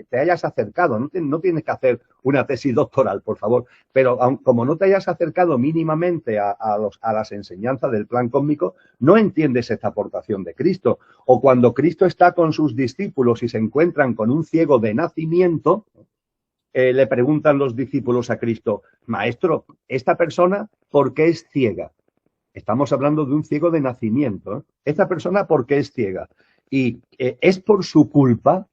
te hayas acercado, no tienes que hacer una tesis doctoral, por favor, pero como no te hayas acercado mínimamente a las enseñanzas del plan cósmico, no entiendes esta aportación de Cristo. O cuando Cristo está con sus discípulos y se encuentran con un ciego de nacimiento, le preguntan los discípulos a Cristo, Maestro, ¿esta persona por qué es ciega? Estamos hablando de un ciego de nacimiento, ¿eh? ¿Esta persona por qué es ciega? Y es por su culpa.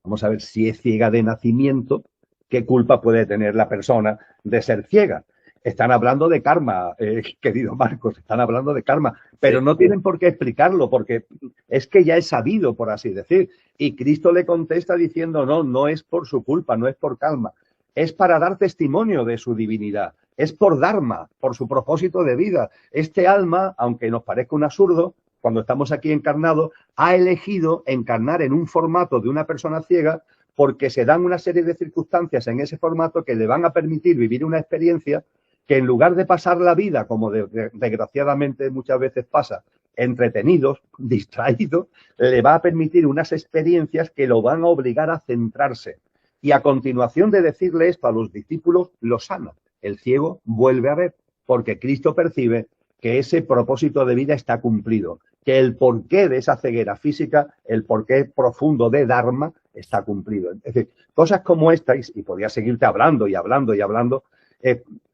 Vamos a ver, si es ciega de nacimiento, ¿qué culpa puede tener la persona de ser ciega? Están hablando de karma, querido Marcos, están hablando de karma, pero no tienen por qué explicarlo, porque es que ya es sabido, por así decir. Y Cristo le contesta diciendo, no, no es por su culpa, no es por karma, es para dar testimonio de su divinidad, es por dharma, por su propósito de vida. Este alma, aunque nos parezca un absurdo, cuando estamos aquí encarnados, ha elegido encarnar en un formato de una persona ciega porque se dan una serie de circunstancias en ese formato que le van a permitir vivir una experiencia que en lugar de pasar la vida, como desgraciadamente muchas veces pasa, entretenidos, distraídos, le va a permitir unas experiencias que lo van a obligar a centrarse. Y a continuación de decirle esto a los discípulos, lo sana. El ciego vuelve a ver, porque Cristo percibe que ese propósito de vida está cumplido, que el porqué de esa ceguera física, el porqué profundo de Dharma está cumplido. Es decir, cosas como esta, y podría seguirte hablando y hablando y hablando,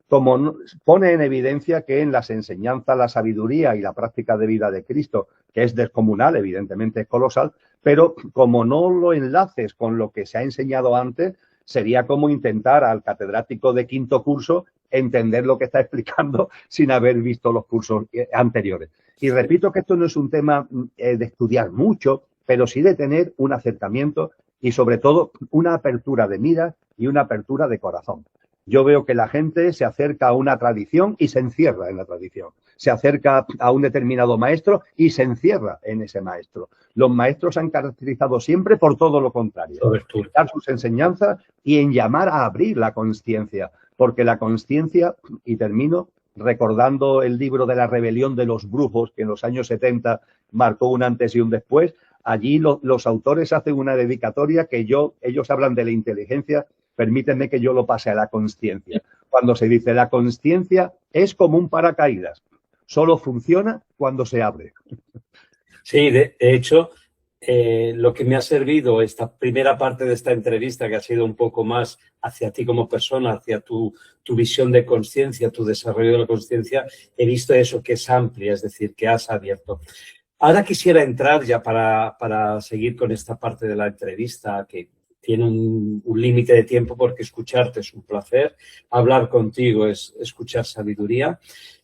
como pone en evidencia que en las enseñanzas, la sabiduría y la práctica de vida de Cristo, que es descomunal, evidentemente es colosal, pero como no lo enlaces con lo que se ha enseñado antes, sería como intentar al catedrático de quinto curso entender lo que está explicando sin haber visto los cursos anteriores. Y repito que esto no es un tema de estudiar mucho, pero sí de tener un acercamiento y sobre todo una apertura de miras y una apertura de corazón. Yo veo que la gente se acerca a una tradición y se encierra en la tradición. Se acerca a un determinado maestro y se encierra en ese maestro. Los maestros se han caracterizado siempre por todo lo contrario. En dar sus enseñanzas y en llamar a abrir la consciencia. Porque la consciencia, y termino recordando el libro de la rebelión de los brujos, que en los años 70 marcó un antes y un después, allí los autores hacen una dedicatoria que ellos hablan de la inteligencia. Permíteme que yo lo pase a la consciencia. Cuando se dice la consciencia es como un paracaídas, solo funciona cuando se abre. Sí, de hecho, lo que me ha servido esta primera parte de esta entrevista, que ha sido un poco más hacia ti como persona, hacia tu visión de conciencia, tu desarrollo de la conciencia, he visto eso que es amplia, es decir, que has abierto. Ahora quisiera entrar ya para seguir con esta parte de la entrevista, que tiene un límite de tiempo, porque escucharte es un placer, hablar contigo es escuchar sabiduría.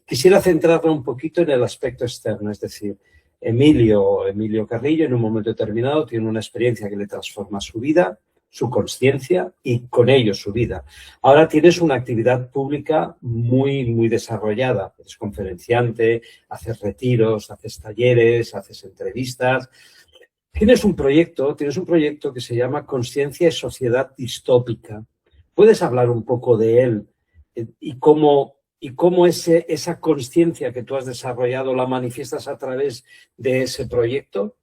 Quisiera centrarme un poquito en el aspecto externo, es decir, Emilio Carrillo en un momento determinado tiene una experiencia que le transforma su vida, su conciencia y con ello su vida. Ahora tienes una actividad pública muy desarrollada. Eres conferenciante, haces retiros, haces talleres, haces entrevistas. Tienes un proyecto que se llama Consciencia y Sociedad Distópica. ¿Puedes hablar un poco de él y cómo esa consciencia que tú has desarrollado la manifiestas a través de ese proyecto?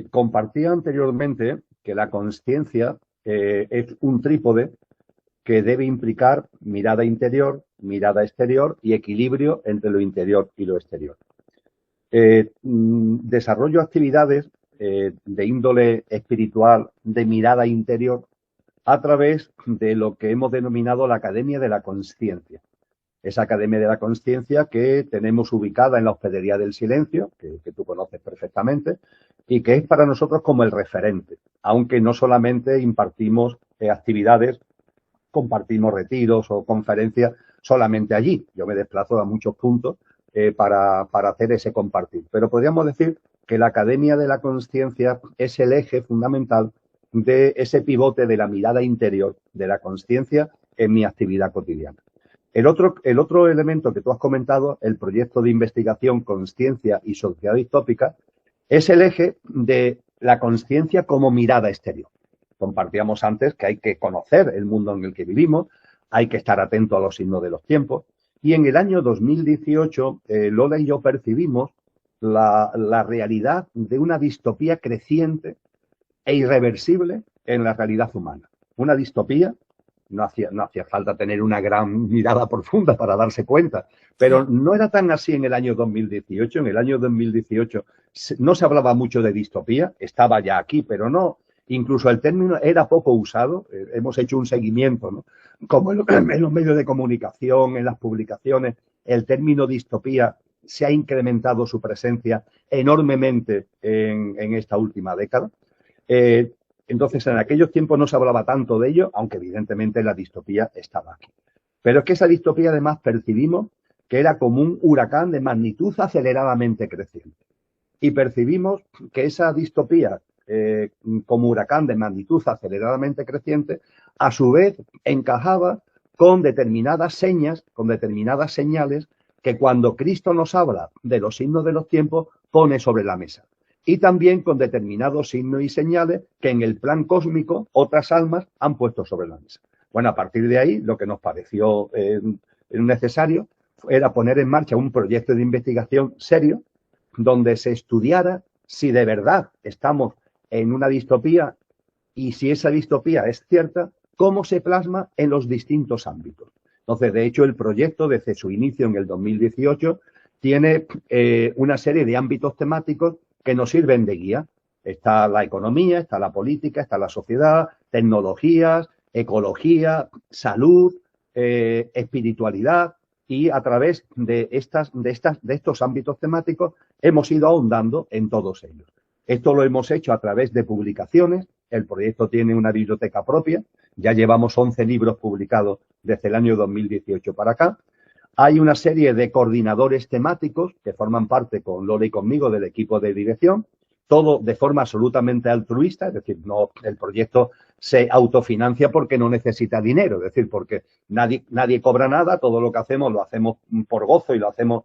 Compartí anteriormente que la consciencia es un trípode que debe implicar mirada interior, mirada exterior y equilibrio entre lo interior y lo exterior. Desarrollo actividades de índole espiritual, de mirada interior, a través de lo que hemos denominado la Academia de la Consciencia. Esa Academia de la Consciencia que tenemos ubicada en la Hospedería del Silencio, que tú conoces perfectamente, y que es para nosotros como el referente, aunque no solamente impartimos actividades, compartimos retiros o conferencias solamente allí. Yo me desplazo a muchos puntos para hacer ese compartir. Pero podríamos decir que la Academia de la Consciencia es el eje fundamental de ese pivote de la mirada interior de la consciencia en mi actividad cotidiana. El otro elemento que tú has comentado, el proyecto de investigación Consciencia y Sociedad Distópica, es el eje de la consciencia como mirada exterior. Compartíamos antes que hay que conocer el mundo en el que vivimos, hay que estar atento a los signos de los tiempos. Y en el año 2018, Lola y yo percibimos la realidad de una distopía creciente e irreversible en la realidad humana. Una distopía, no hacía falta tener una gran mirada profunda para darse cuenta, pero no era tan así en el año 2018. En el año 2018 no se hablaba mucho de distopía, estaba ya aquí, pero no. Incluso el término era poco usado. Hemos hecho un seguimiento, ¿no? Como en los medios de comunicación, en las publicaciones, el término distopía se ha incrementado su presencia enormemente en esta última década. Entonces, en aquellos tiempos no se hablaba tanto de ello, aunque evidentemente la distopía estaba aquí. Pero es que esa distopía además percibimos que era como un huracán de magnitud aceleradamente creciente. Y percibimos que esa distopía, como huracán de magnitud aceleradamente creciente, a su vez encajaba con determinadas señas, con determinadas señales que cuando Cristo nos habla de los signos de los tiempos, pone sobre la mesa. Y también con determinados signos y señales que en el plan cósmico otras almas han puesto sobre la mesa. Bueno, a partir de ahí, lo que nos pareció necesario era poner en marcha un proyecto de investigación serio donde se estudiara si de verdad estamos en una distopía y si esa distopía es cierta, cómo se plasma en los distintos ámbitos. Entonces, de hecho, el proyecto, desde su inicio en el 2018, tiene una serie de ámbitos temáticos que nos sirven de guía. Está la economía, está la política, está la sociedad, tecnologías, ecología, salud, espiritualidad, y a través de estos ámbitos temáticos hemos ido ahondando en todos ellos. Esto lo hemos hecho a través de publicaciones. El proyecto tiene una biblioteca propia. Ya llevamos 11 libros publicados desde el año 2018 para acá. Hay una serie de coordinadores temáticos que forman parte con Lola y conmigo del equipo de dirección, todo de forma absolutamente altruista, es decir, no, el proyecto se autofinancia porque no necesita dinero, es decir, porque nadie cobra nada, todo lo que hacemos lo hacemos por gozo y lo hacemos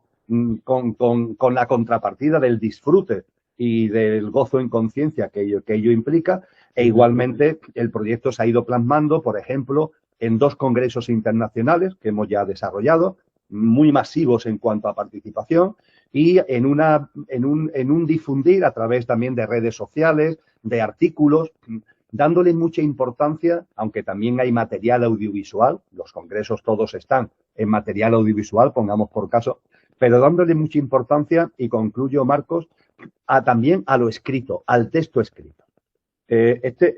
con la contrapartida del disfrute y del gozo en conciencia que ello implica. E igualmente el proyecto se ha ido plasmando, por ejemplo, en 2 congresos internacionales que hemos ya desarrollado, muy masivos en cuanto a participación, y en un difundir a través también de redes sociales, de artículos, dándole mucha importancia, aunque también hay material audiovisual, los congresos todos están en material audiovisual, pongamos por caso, pero dándole mucha importancia, y concluyo, Marcos, también a lo escrito, al texto escrito.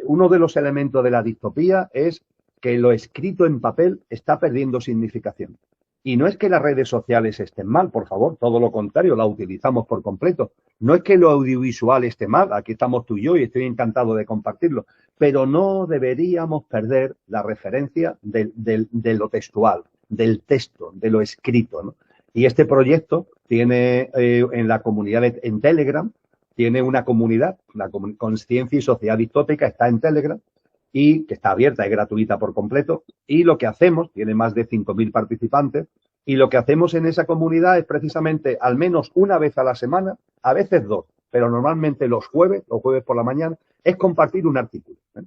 Uno de los elementos de la distopía es que lo escrito en papel está perdiendo significación. Y no es que las redes sociales estén mal, por favor, todo lo contrario, la utilizamos por completo. No es que lo audiovisual esté mal, aquí estamos tú y yo y estoy encantado de compartirlo, pero no deberíamos perder la referencia de lo textual, del texto, de lo escrito, ¿no? Y este proyecto tiene en la comunidad en Telegram, tiene una comunidad, la Conciencia y Sociedad Distópica está en Telegram, y que está abierta y gratuita por completo, y lo que hacemos, tiene más de 5.000 participantes, y lo que hacemos en esa comunidad es precisamente al menos una vez a la semana, a veces 2, pero normalmente los jueves por la mañana, es compartir un artículo, ¿eh?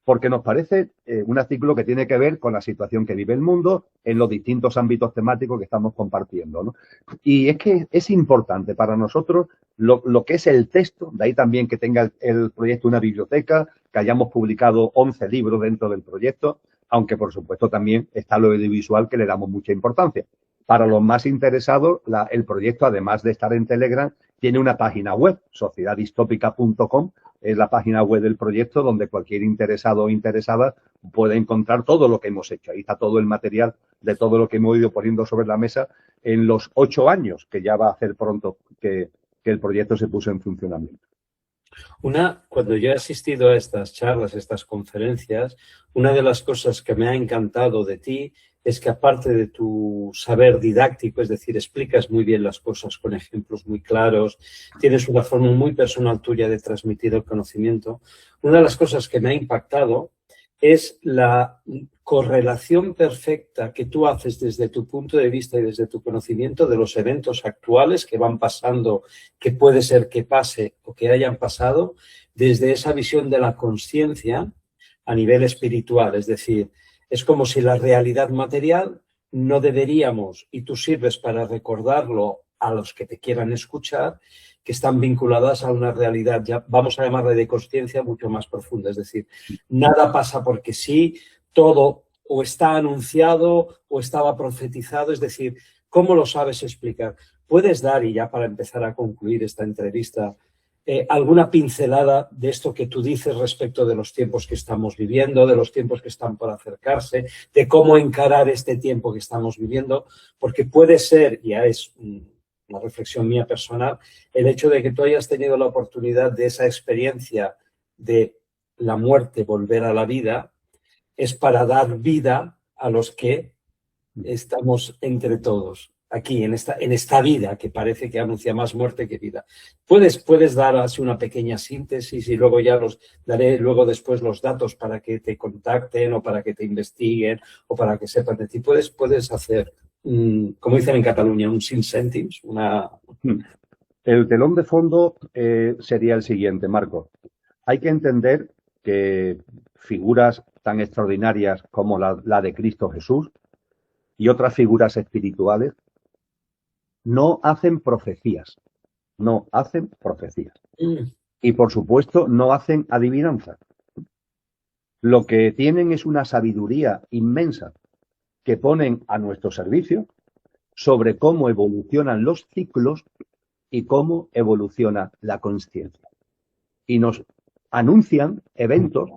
Porque nos parece un artículo que tiene que ver con la situación que vive el mundo en los distintos ámbitos temáticos que estamos compartiendo, ¿no? Y es que es importante para nosotros lo que es el texto, de ahí también que tenga el proyecto una biblioteca, que hayamos publicado 11 libros dentro del proyecto, aunque por supuesto también está lo audiovisual que le damos mucha importancia. Para los más interesados, el proyecto, además de estar en Telegram, tiene una página web, sociedaddistópica.com, es la página web del proyecto donde cualquier interesado o interesada puede encontrar todo lo que hemos hecho. Ahí está todo el material de todo lo que hemos ido poniendo sobre la mesa en los 8 años que ya va a hacer pronto que el proyecto se puso en funcionamiento. Cuando yo he asistido a estas charlas, a estas conferencias, una de las cosas que me ha encantado de ti es que aparte de tu saber didáctico, es decir, explicas muy bien las cosas con ejemplos muy claros, tienes una forma muy personal tuya de transmitir el conocimiento. Una de las cosas que me ha impactado es la correlación perfecta que tú haces desde tu punto de vista y desde tu conocimiento de los eventos actuales que van pasando, que puede ser que pase o que hayan pasado, desde esa visión de la consciencia a nivel espiritual. Es decir, es como si la realidad material no deberíamos, y tú sirves para recordarlo a los que te quieran escuchar, que están vinculadas a una realidad, ya vamos a llamarle de consciencia, mucho más profunda. Es decir, nada pasa porque sí, todo o está anunciado o estaba profetizado. Es decir, ¿cómo lo sabes explicar? ¿Puedes dar, y ya para empezar a concluir esta entrevista, alguna pincelada de esto que tú dices respecto de los tiempos que estamos viviendo, de los tiempos que están por acercarse, de cómo encarar este tiempo que estamos viviendo? Porque puede ser, ya es una reflexión mía personal, el hecho de que tú hayas tenido la oportunidad de esa experiencia de la muerte, volver a la vida, es para dar vida a los que estamos entre todos, aquí, en esta vida que parece que anuncia más muerte que vida. ¿Puedes dar así una pequeña síntesis y luego ya daré luego después los datos para que te contacten o para que te investiguen o para que sepan de ti? ¿Puedes hacer, como dicen en Cataluña, un cinc cèntims? El telón de fondo sería el siguiente, Marco. Hay que entender que figuras tan extraordinarias como la de Cristo Jesús y otras figuras espirituales no hacen profecías, no hacen profecías. Y por supuesto no hacen adivinanzas. Lo que tienen es una sabiduría inmensa que ponen a nuestro servicio sobre cómo evolucionan los ciclos y cómo evoluciona la consciencia. Y nos anuncian eventos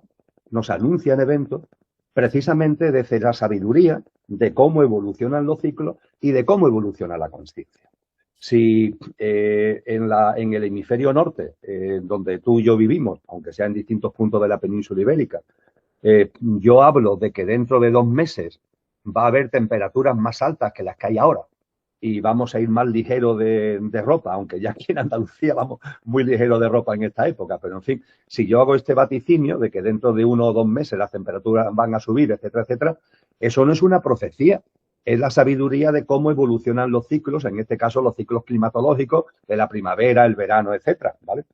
precisamente desde la sabiduría de cómo evolucionan los ciclos y de cómo evoluciona la consciencia. Si en el hemisferio norte, donde tú y yo vivimos, aunque sea en distintos puntos de la península ibérica, yo hablo de que dentro de 2 meses va a haber temperaturas más altas que las que hay ahora y vamos a ir más ligero de ropa, aunque ya aquí en Andalucía vamos muy ligero de ropa en esta época, pero en fin, si yo hago este vaticinio de que dentro de 1 o 2 meses las temperaturas van a subir, etcétera, etcétera, eso no es una profecía, es la sabiduría de cómo evolucionan los ciclos, en este caso los ciclos climatológicos de la primavera, el verano, etcétera, ¿vale?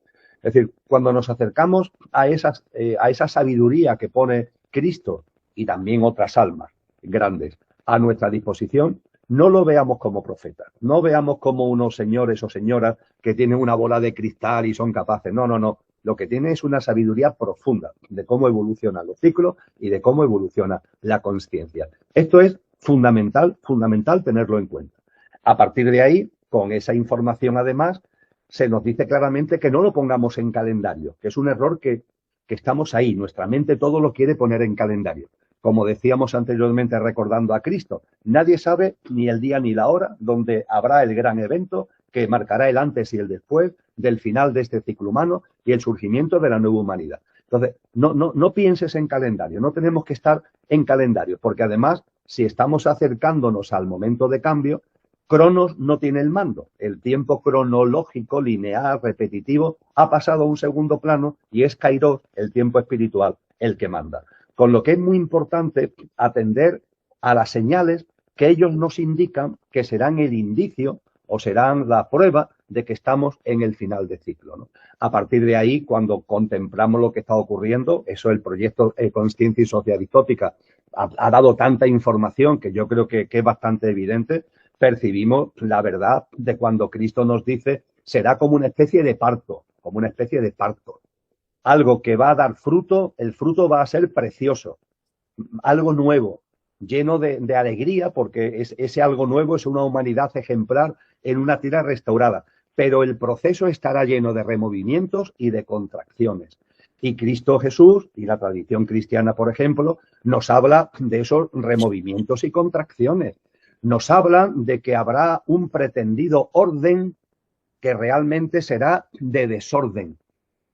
Es decir, cuando nos acercamos a esa sabiduría que pone Cristo y también otras almas grandes a nuestra disposición, no lo veamos como profetas, no veamos como unos señores o señoras que tienen una bola de cristal y son capaces. No, no, no. Lo que tiene es una sabiduría profunda de cómo evolucionan los ciclos y de cómo evoluciona la consciencia. Esto es fundamental tenerlo en cuenta. A partir de ahí, con esa información además, se nos dice claramente que no lo pongamos en calendario, que es un error que estamos ahí. Nuestra mente todo lo quiere poner en calendario. Como decíamos anteriormente recordando a Cristo, nadie sabe ni el día ni la hora donde habrá el gran evento que marcará el antes y el después del final de este ciclo humano y el surgimiento de la nueva humanidad. Entonces, no pienses en calendario, no tenemos que estar en calendario, porque además, si estamos acercándonos al momento de cambio, Cronos no tiene el mando. El tiempo cronológico, lineal, repetitivo, ha pasado a un segundo plano y es Kairos, el tiempo espiritual, el que manda. Con lo que es muy importante atender a las señales que ellos nos indican que serán el indicio o serán la prueba de que estamos en el final de ciclo, ¿no? A partir de ahí, cuando contemplamos lo que está ocurriendo, eso el proyecto Consciencia y Sociedad Distópica ha dado tanta información que yo creo que es bastante evidente, percibimos la verdad de cuando Cristo nos dice será como una especie de parto, algo que va a dar fruto, el fruto va a ser precioso, algo nuevo, lleno de alegría, porque ese algo nuevo es una humanidad ejemplar en una tierra restaurada, pero el proceso estará lleno de removimientos y de contracciones. Y Cristo Jesús y la tradición cristiana, por ejemplo, nos habla de esos removimientos y contracciones. Nos hablan de que habrá un pretendido orden que realmente será de desorden.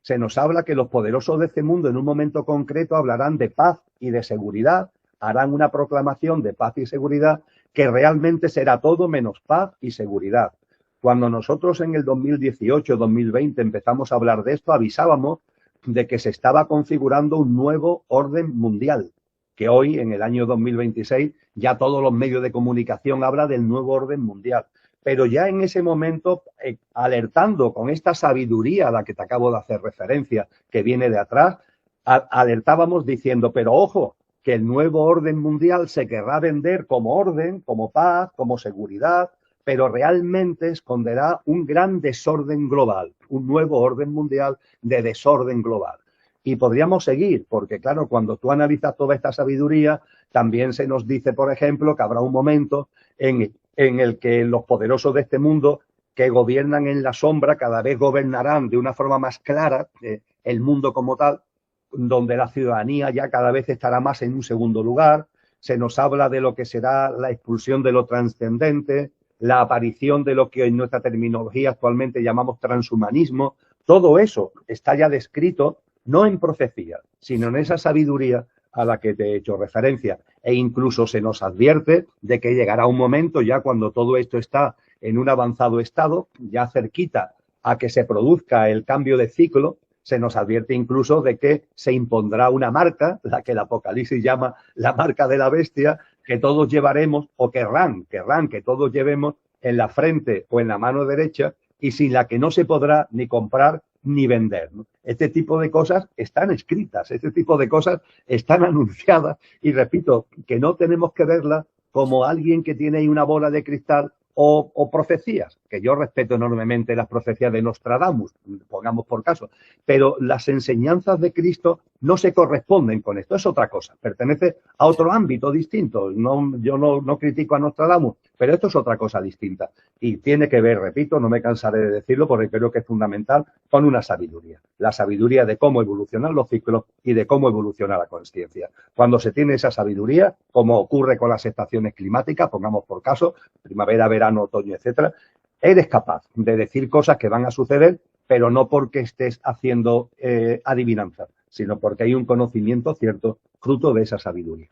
Se nos habla que los poderosos de este mundo en un momento concreto hablarán de paz y de seguridad, harán una proclamación de paz y seguridad que realmente será todo menos paz y seguridad. Cuando nosotros en el 2018-2020 empezamos a hablar de esto, avisábamos de que se estaba configurando un nuevo orden mundial, que hoy, en el año 2026, ya todos los medios de comunicación hablan del nuevo orden mundial. Pero ya en ese momento, alertando con esta sabiduría a la que te acabo de hacer referencia, que viene de atrás, alertábamos diciendo, pero ojo, que el nuevo orden mundial se querrá vender como orden, como paz, como seguridad, pero realmente esconderá un gran desorden global, un nuevo orden mundial de desorden global. Y podríamos seguir, porque claro, cuando tú analizas toda esta sabiduría, también se nos dice, por ejemplo, que habrá un momento en el que los poderosos de este mundo que gobiernan en la sombra cada vez gobernarán de una forma más clara el mundo como tal, donde la ciudadanía ya cada vez estará más en un segundo lugar. Se nos habla de lo que será la expulsión de lo trascendente, la aparición de lo que en nuestra terminología actualmente llamamos transhumanismo. Todo eso está ya descrito, no en profecía, sino en esa sabiduría a la que te he hecho referencia. E incluso se nos advierte de que llegará un momento ya cuando todo esto está en un avanzado estado, ya cerquita a que se produzca el cambio de ciclo, se nos advierte incluso de que se impondrá una marca, la que el Apocalipsis llama la marca de la bestia, que todos llevaremos o querrán que todos llevemos en la frente o en la mano derecha y sin la que no se podrá ni comprar ni vender, ¿no? Este tipo de cosas están escritas, este tipo de cosas están anunciadas y repito, que no tenemos que verlas como alguien que tiene ahí una bola de cristal o profecías, que yo respeto enormemente las profecías de Nostradamus, pongamos por caso, pero las enseñanzas de Cristo no se corresponden con esto, es otra cosa, pertenece a otro ámbito distinto. No, yo no critico a Nostradamus, pero esto es otra cosa distinta y tiene que ver, repito, no me cansaré de decirlo porque creo que es fundamental, con una sabiduría, la sabiduría de cómo evolucionan los ciclos y de cómo evoluciona la consciencia. Cuando se tiene esa sabiduría, como ocurre con las estaciones climáticas, pongamos por caso, primavera, verano, otoño, etcétera, eres capaz de decir cosas que van a suceder, pero no porque estés haciendo adivinanzas, sino porque hay un conocimiento cierto fruto de esa sabiduría.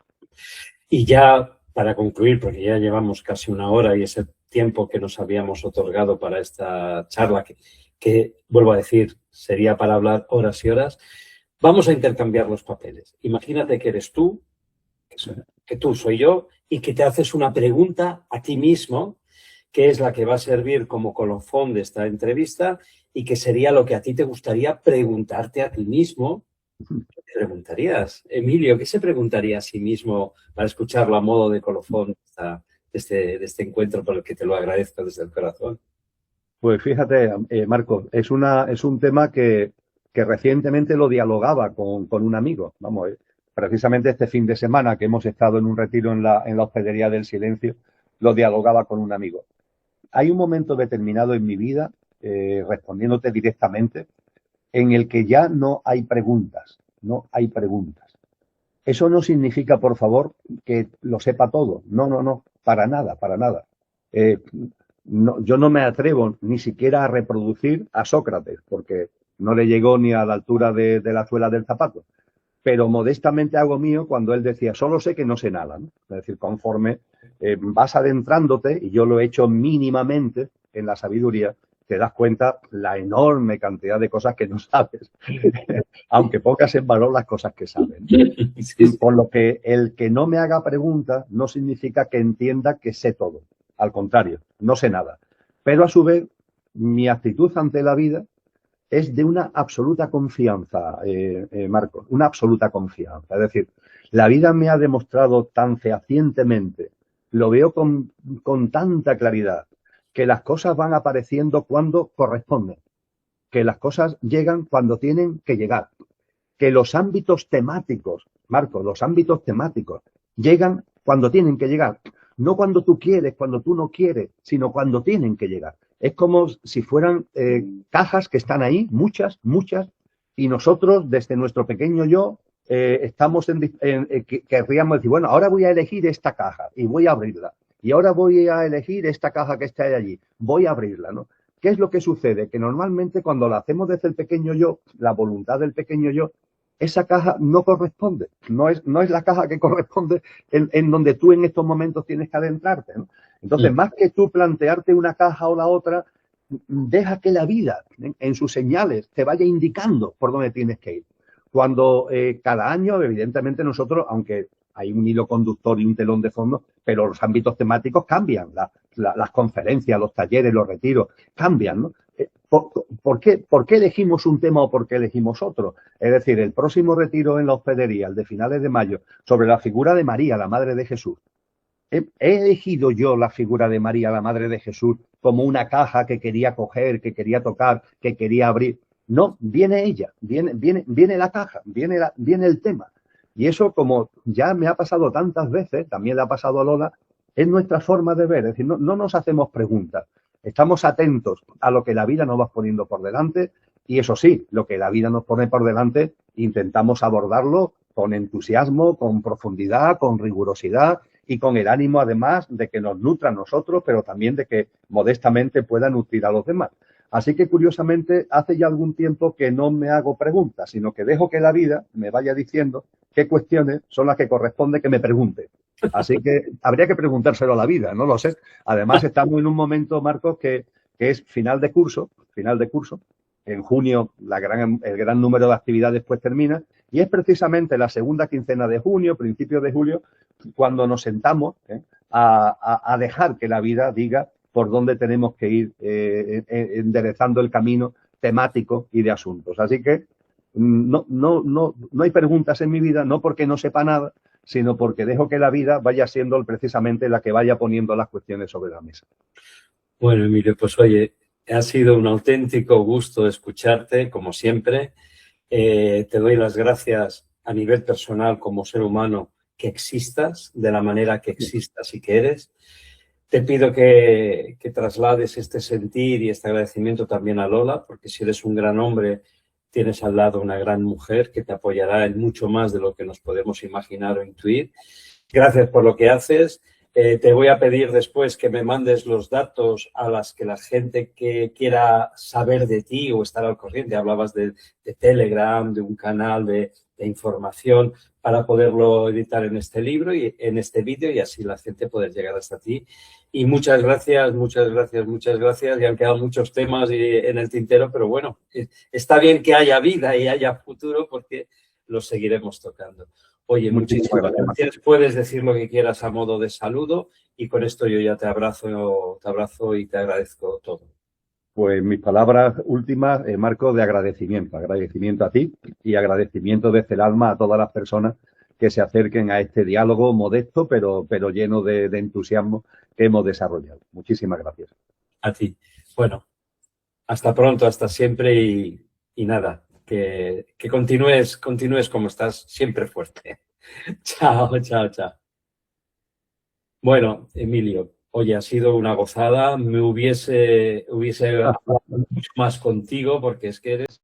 Y ya para concluir, porque ya llevamos casi una hora y ese tiempo que nos habíamos otorgado para esta charla, que vuelvo a decir, sería para hablar horas y horas, vamos a intercambiar los papeles. Imagínate que eres tú, que tú soy yo, y que te haces una pregunta a ti mismo, que es la que va a servir como colofón de esta entrevista y que sería lo que a ti te gustaría preguntarte a ti mismo. ¿Qué te preguntarías? Emilio, ¿qué se preguntaría a sí mismo para escucharlo a modo de colofón de este encuentro por el que te lo agradezco desde el corazón? Pues fíjate, Marcos, es un tema que recientemente lo dialogaba con un amigo. Vamos, precisamente este fin de semana que hemos estado en un retiro en la Hospedería del Silencio, lo dialogaba con un amigo. Hay un momento determinado en mi vida, respondiéndote directamente, en el que ya no hay preguntas, no hay preguntas. Eso no significa, por favor, que lo sepa todo. No, para nada, para nada. No, yo no me atrevo ni siquiera a reproducir a Sócrates, porque no le llegó ni a la altura de la suela del zapato. Pero modestamente hago mío cuando él decía, solo sé que no sé nada, ¿no? Es decir, conforme vas adentrándote, y yo lo he hecho mínimamente en la sabiduría, te das cuenta la enorme cantidad de cosas que no sabes, aunque pongas en valor las cosas que sabes. Por lo que el que no me haga preguntas no significa que entienda que sé todo. Al contrario, no sé nada. Pero a su vez, mi actitud ante la vida es de una absoluta confianza, Marcos, una absoluta confianza. Es decir, la vida me ha demostrado tan fehacientemente, lo veo con tanta claridad, que las cosas van apareciendo cuando corresponden, que las cosas llegan cuando tienen que llegar, que los ámbitos temáticos, Marcos, los ámbitos temáticos llegan cuando tienen que llegar, no cuando tú quieres, cuando tú no quieres, sino cuando tienen que llegar. Es como si fueran cajas que están ahí, muchas, y nosotros, desde nuestro pequeño yo, estamos querríamos decir, bueno, ahora voy a elegir esta caja y voy a abrirla. Y ahora voy a elegir esta caja que está allí, voy a abrirla, ¿no? ¿Qué es lo que sucede? Que normalmente cuando la hacemos desde el pequeño yo, la voluntad del pequeño yo, esa caja no corresponde, no es la caja que corresponde en donde tú en estos momentos tienes que adentrarte, ¿no? Entonces, más que tú plantearte una caja o la otra, deja que la vida, en sus señales, te vaya indicando por dónde tienes que ir. Cuando cada año, evidentemente nosotros, aunque hay un hilo conductor y un telón de fondo, pero los ámbitos temáticos cambian, las conferencias, los talleres, los retiros, cambian, ¿no? ¿Por qué elegimos un tema o por qué elegimos otro? Es decir, el próximo retiro en la hospedería, el de finales de mayo, sobre la figura de María, la Madre de Jesús. ¿He elegido yo la figura de María, la Madre de Jesús, como una caja que quería coger, que quería tocar, que quería abrir? No, viene ella, viene la caja, viene el tema. Y eso, como ya me ha pasado tantas veces, también le ha pasado a Lola, es nuestra forma de ver. Es decir, no nos hacemos preguntas. Estamos atentos a lo que la vida nos va poniendo por delante y eso sí, lo que la vida nos pone por delante, intentamos abordarlo con entusiasmo, con profundidad, con rigurosidad y con el ánimo además de que nos nutra a nosotros, pero también de que modestamente pueda nutrir a los demás. Así que curiosamente hace ya algún tiempo que no me hago preguntas, sino que dejo que la vida me vaya diciendo qué cuestiones son las que corresponde que me pregunte. Así que habría que preguntárselo a la vida, no lo sé. Además, estamos en un momento, Marcos, que es final de curso. En junio el gran número de actividades pues termina y es precisamente la segunda quincena de junio, principios de julio, cuando nos sentamos a dejar que la vida diga por dónde tenemos que ir enderezando el camino temático y de asuntos. Así que no hay preguntas en mi vida, no porque no sepa nada, sino porque dejo que la vida vaya siendo precisamente la que vaya poniendo las cuestiones sobre la mesa. Bueno, Emilio, pues oye, ha sido un auténtico gusto escucharte, como siempre. Te doy las gracias a nivel personal como ser humano que existas, de la manera que existas y que eres. Te pido que traslades este sentir y este agradecimiento también a Lola, porque si eres un gran hombre, tienes al lado una gran mujer que te apoyará en mucho más de lo que nos podemos imaginar o intuir. Gracias por lo que haces. Te voy a pedir después que me mandes los datos a las que la gente que quiera saber de ti o estar al corriente. Hablabas de Telegram, de un canal de información para poderlo editar en este libro y en este vídeo y así la gente puede llegar hasta ti. Y muchas gracias, muchas gracias, muchas gracias. Ya han quedado muchos temas en el tintero, pero bueno, está bien que haya vida y haya futuro porque los seguiremos tocando. Oye, muchísimas gracias. Puedes decir lo que quieras a modo de saludo y con esto yo ya te abrazo y te agradezco todo. Pues mis palabras últimas, Marco, de agradecimiento. Agradecimiento a ti y agradecimiento desde el alma a todas las personas que se acerquen a este diálogo modesto, pero lleno de entusiasmo que hemos desarrollado. Muchísimas gracias. A ti. Bueno, hasta pronto, hasta siempre y nada, que continúes como estás, siempre fuerte. Chao, chao, chao. Bueno, Emilio, oye, ha sido una gozada. Me hubiese hablado mucho más contigo porque es que eres